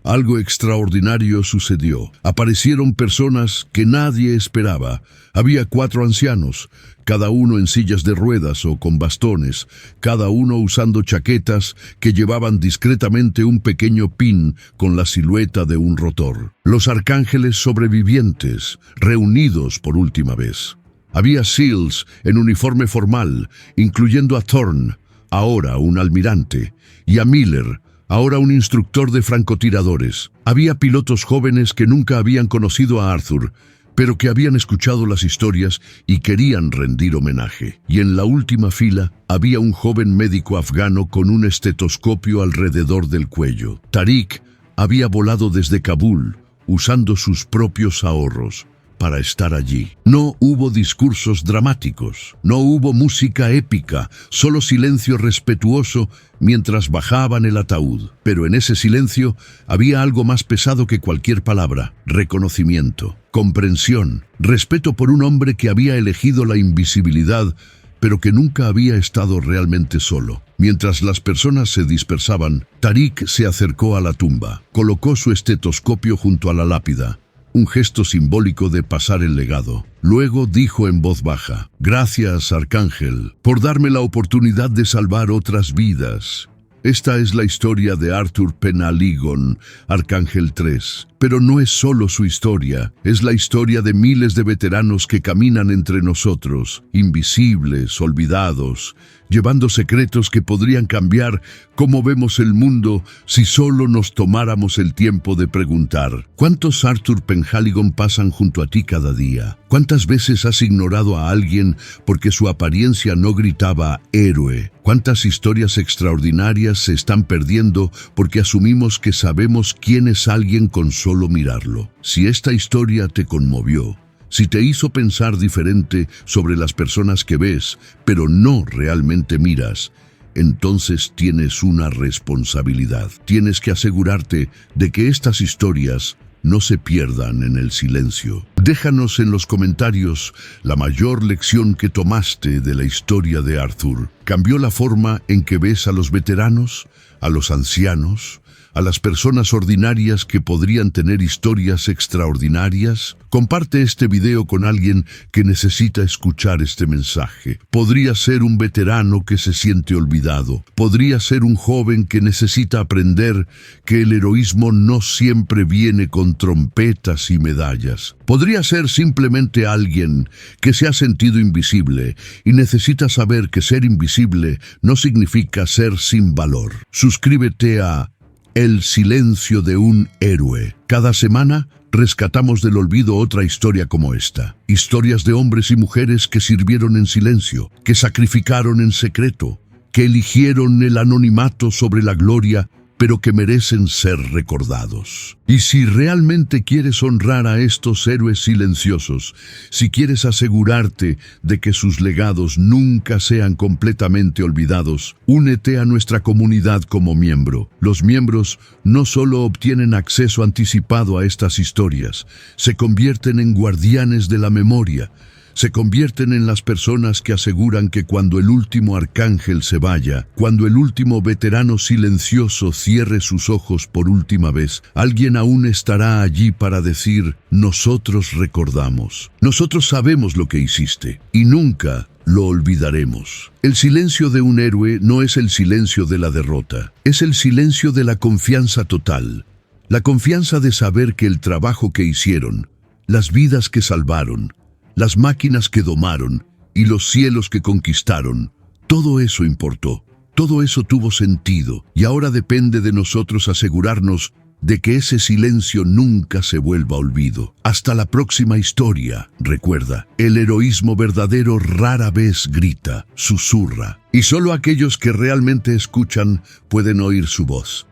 Algo extraordinario sucedió. Aparecieron personas que nadie esperaba. Había 4 ancianos, cada uno en sillas de ruedas o con bastones, cada uno usando chaquetas que llevaban discretamente un pequeño pin con la silueta de un rotor. Los arcángeles sobrevivientes, reunidos por última vez. Había SEALs en uniforme formal, incluyendo a Thorne, ahora un almirante, y a Miller, ahora un instructor de francotiradores. Había pilotos jóvenes que nunca habían conocido a Arthur, pero que habían escuchado las historias y querían rendir homenaje. Y en la última fila había un joven médico afgano con un estetoscopio alrededor del cuello. Tariq había volado desde Kabul, usando sus propios ahorros para estar allí. No hubo discursos dramáticos, no hubo música épica, solo silencio respetuoso mientras bajaban el ataúd. Pero en ese silencio había algo más pesado que cualquier palabra: reconocimiento, comprensión, respeto por un hombre que había elegido la invisibilidad, pero que nunca había estado realmente solo. Mientras las personas se dispersaban, Tariq se acercó a la tumba, colocó su estetoscopio junto a la lápida, un gesto simbólico de pasar el legado. Luego dijo en voz baja: «Gracias, Arcángel, por darme la oportunidad de salvar otras vidas. Esta es la historia de Arthur Pendragon, Arcángel 3. Pero no es solo su historia, es la historia de miles de veteranos que caminan entre nosotros, invisibles, olvidados, llevando secretos que podrían cambiar cómo vemos el mundo si solo nos tomáramos el tiempo de preguntar. ¿Cuántos Arthur Pendragon pasan junto a ti cada día? ¿Cuántas veces has ignorado a alguien porque su apariencia no gritaba héroe? ¿Cuántas historias extraordinarias se están perdiendo porque asumimos que sabemos quién es alguien con solo mirarlo? Si esta historia te conmovió, si te hizo pensar diferente sobre las personas que ves, pero no realmente miras, entonces tienes una responsabilidad. Tienes que asegurarte de que estas historias no se pierdan en el silencio. Déjanos en los comentarios la mayor lección que tomaste de la historia de Arthur. ¿Cambió la forma en que ves a los veteranos, a los ancianos, a las personas ordinarias que podrían tener historias extraordinarias? Comparte este video con alguien que necesita escuchar este mensaje. Podría ser un veterano que se siente olvidado. Podría ser un joven que necesita aprender que el heroísmo no siempre viene con trompetas y medallas. Podría ser simplemente alguien que se ha sentido invisible y necesita saber que ser invisible no significa ser sin valor. Suscríbete a El silencio de un héroe. Cada semana rescatamos del olvido otra historia como esta. Historias de hombres y mujeres que sirvieron en silencio, que sacrificaron en secreto, que eligieron el anonimato sobre la gloria, pero que merecen ser recordados. Y si realmente quieres honrar a estos héroes silenciosos, si quieres asegurarte de que sus legados nunca sean completamente olvidados, únete a nuestra comunidad como miembro. Los miembros no solo obtienen acceso anticipado a estas historias, se convierten en guardianes de la memoria. Se convierten en las personas que aseguran que cuando el último arcángel se vaya, cuando el último veterano silencioso cierre sus ojos por última vez, alguien aún estará allí para decir: nosotros recordamos, nosotros sabemos lo que hiciste y nunca lo olvidaremos. El silencio de un héroe no es el silencio de la derrota, es el silencio de la confianza total, la confianza de saber que el trabajo que hicieron, las vidas que salvaron, las máquinas que domaron y los cielos que conquistaron, todo eso importó, todo eso tuvo sentido, y ahora depende de nosotros asegurarnos de que ese silencio nunca se vuelva olvido. Hasta la próxima historia. Recuerda, el heroísmo verdadero rara vez grita, susurra, y solo aquellos que realmente escuchan pueden oír su voz.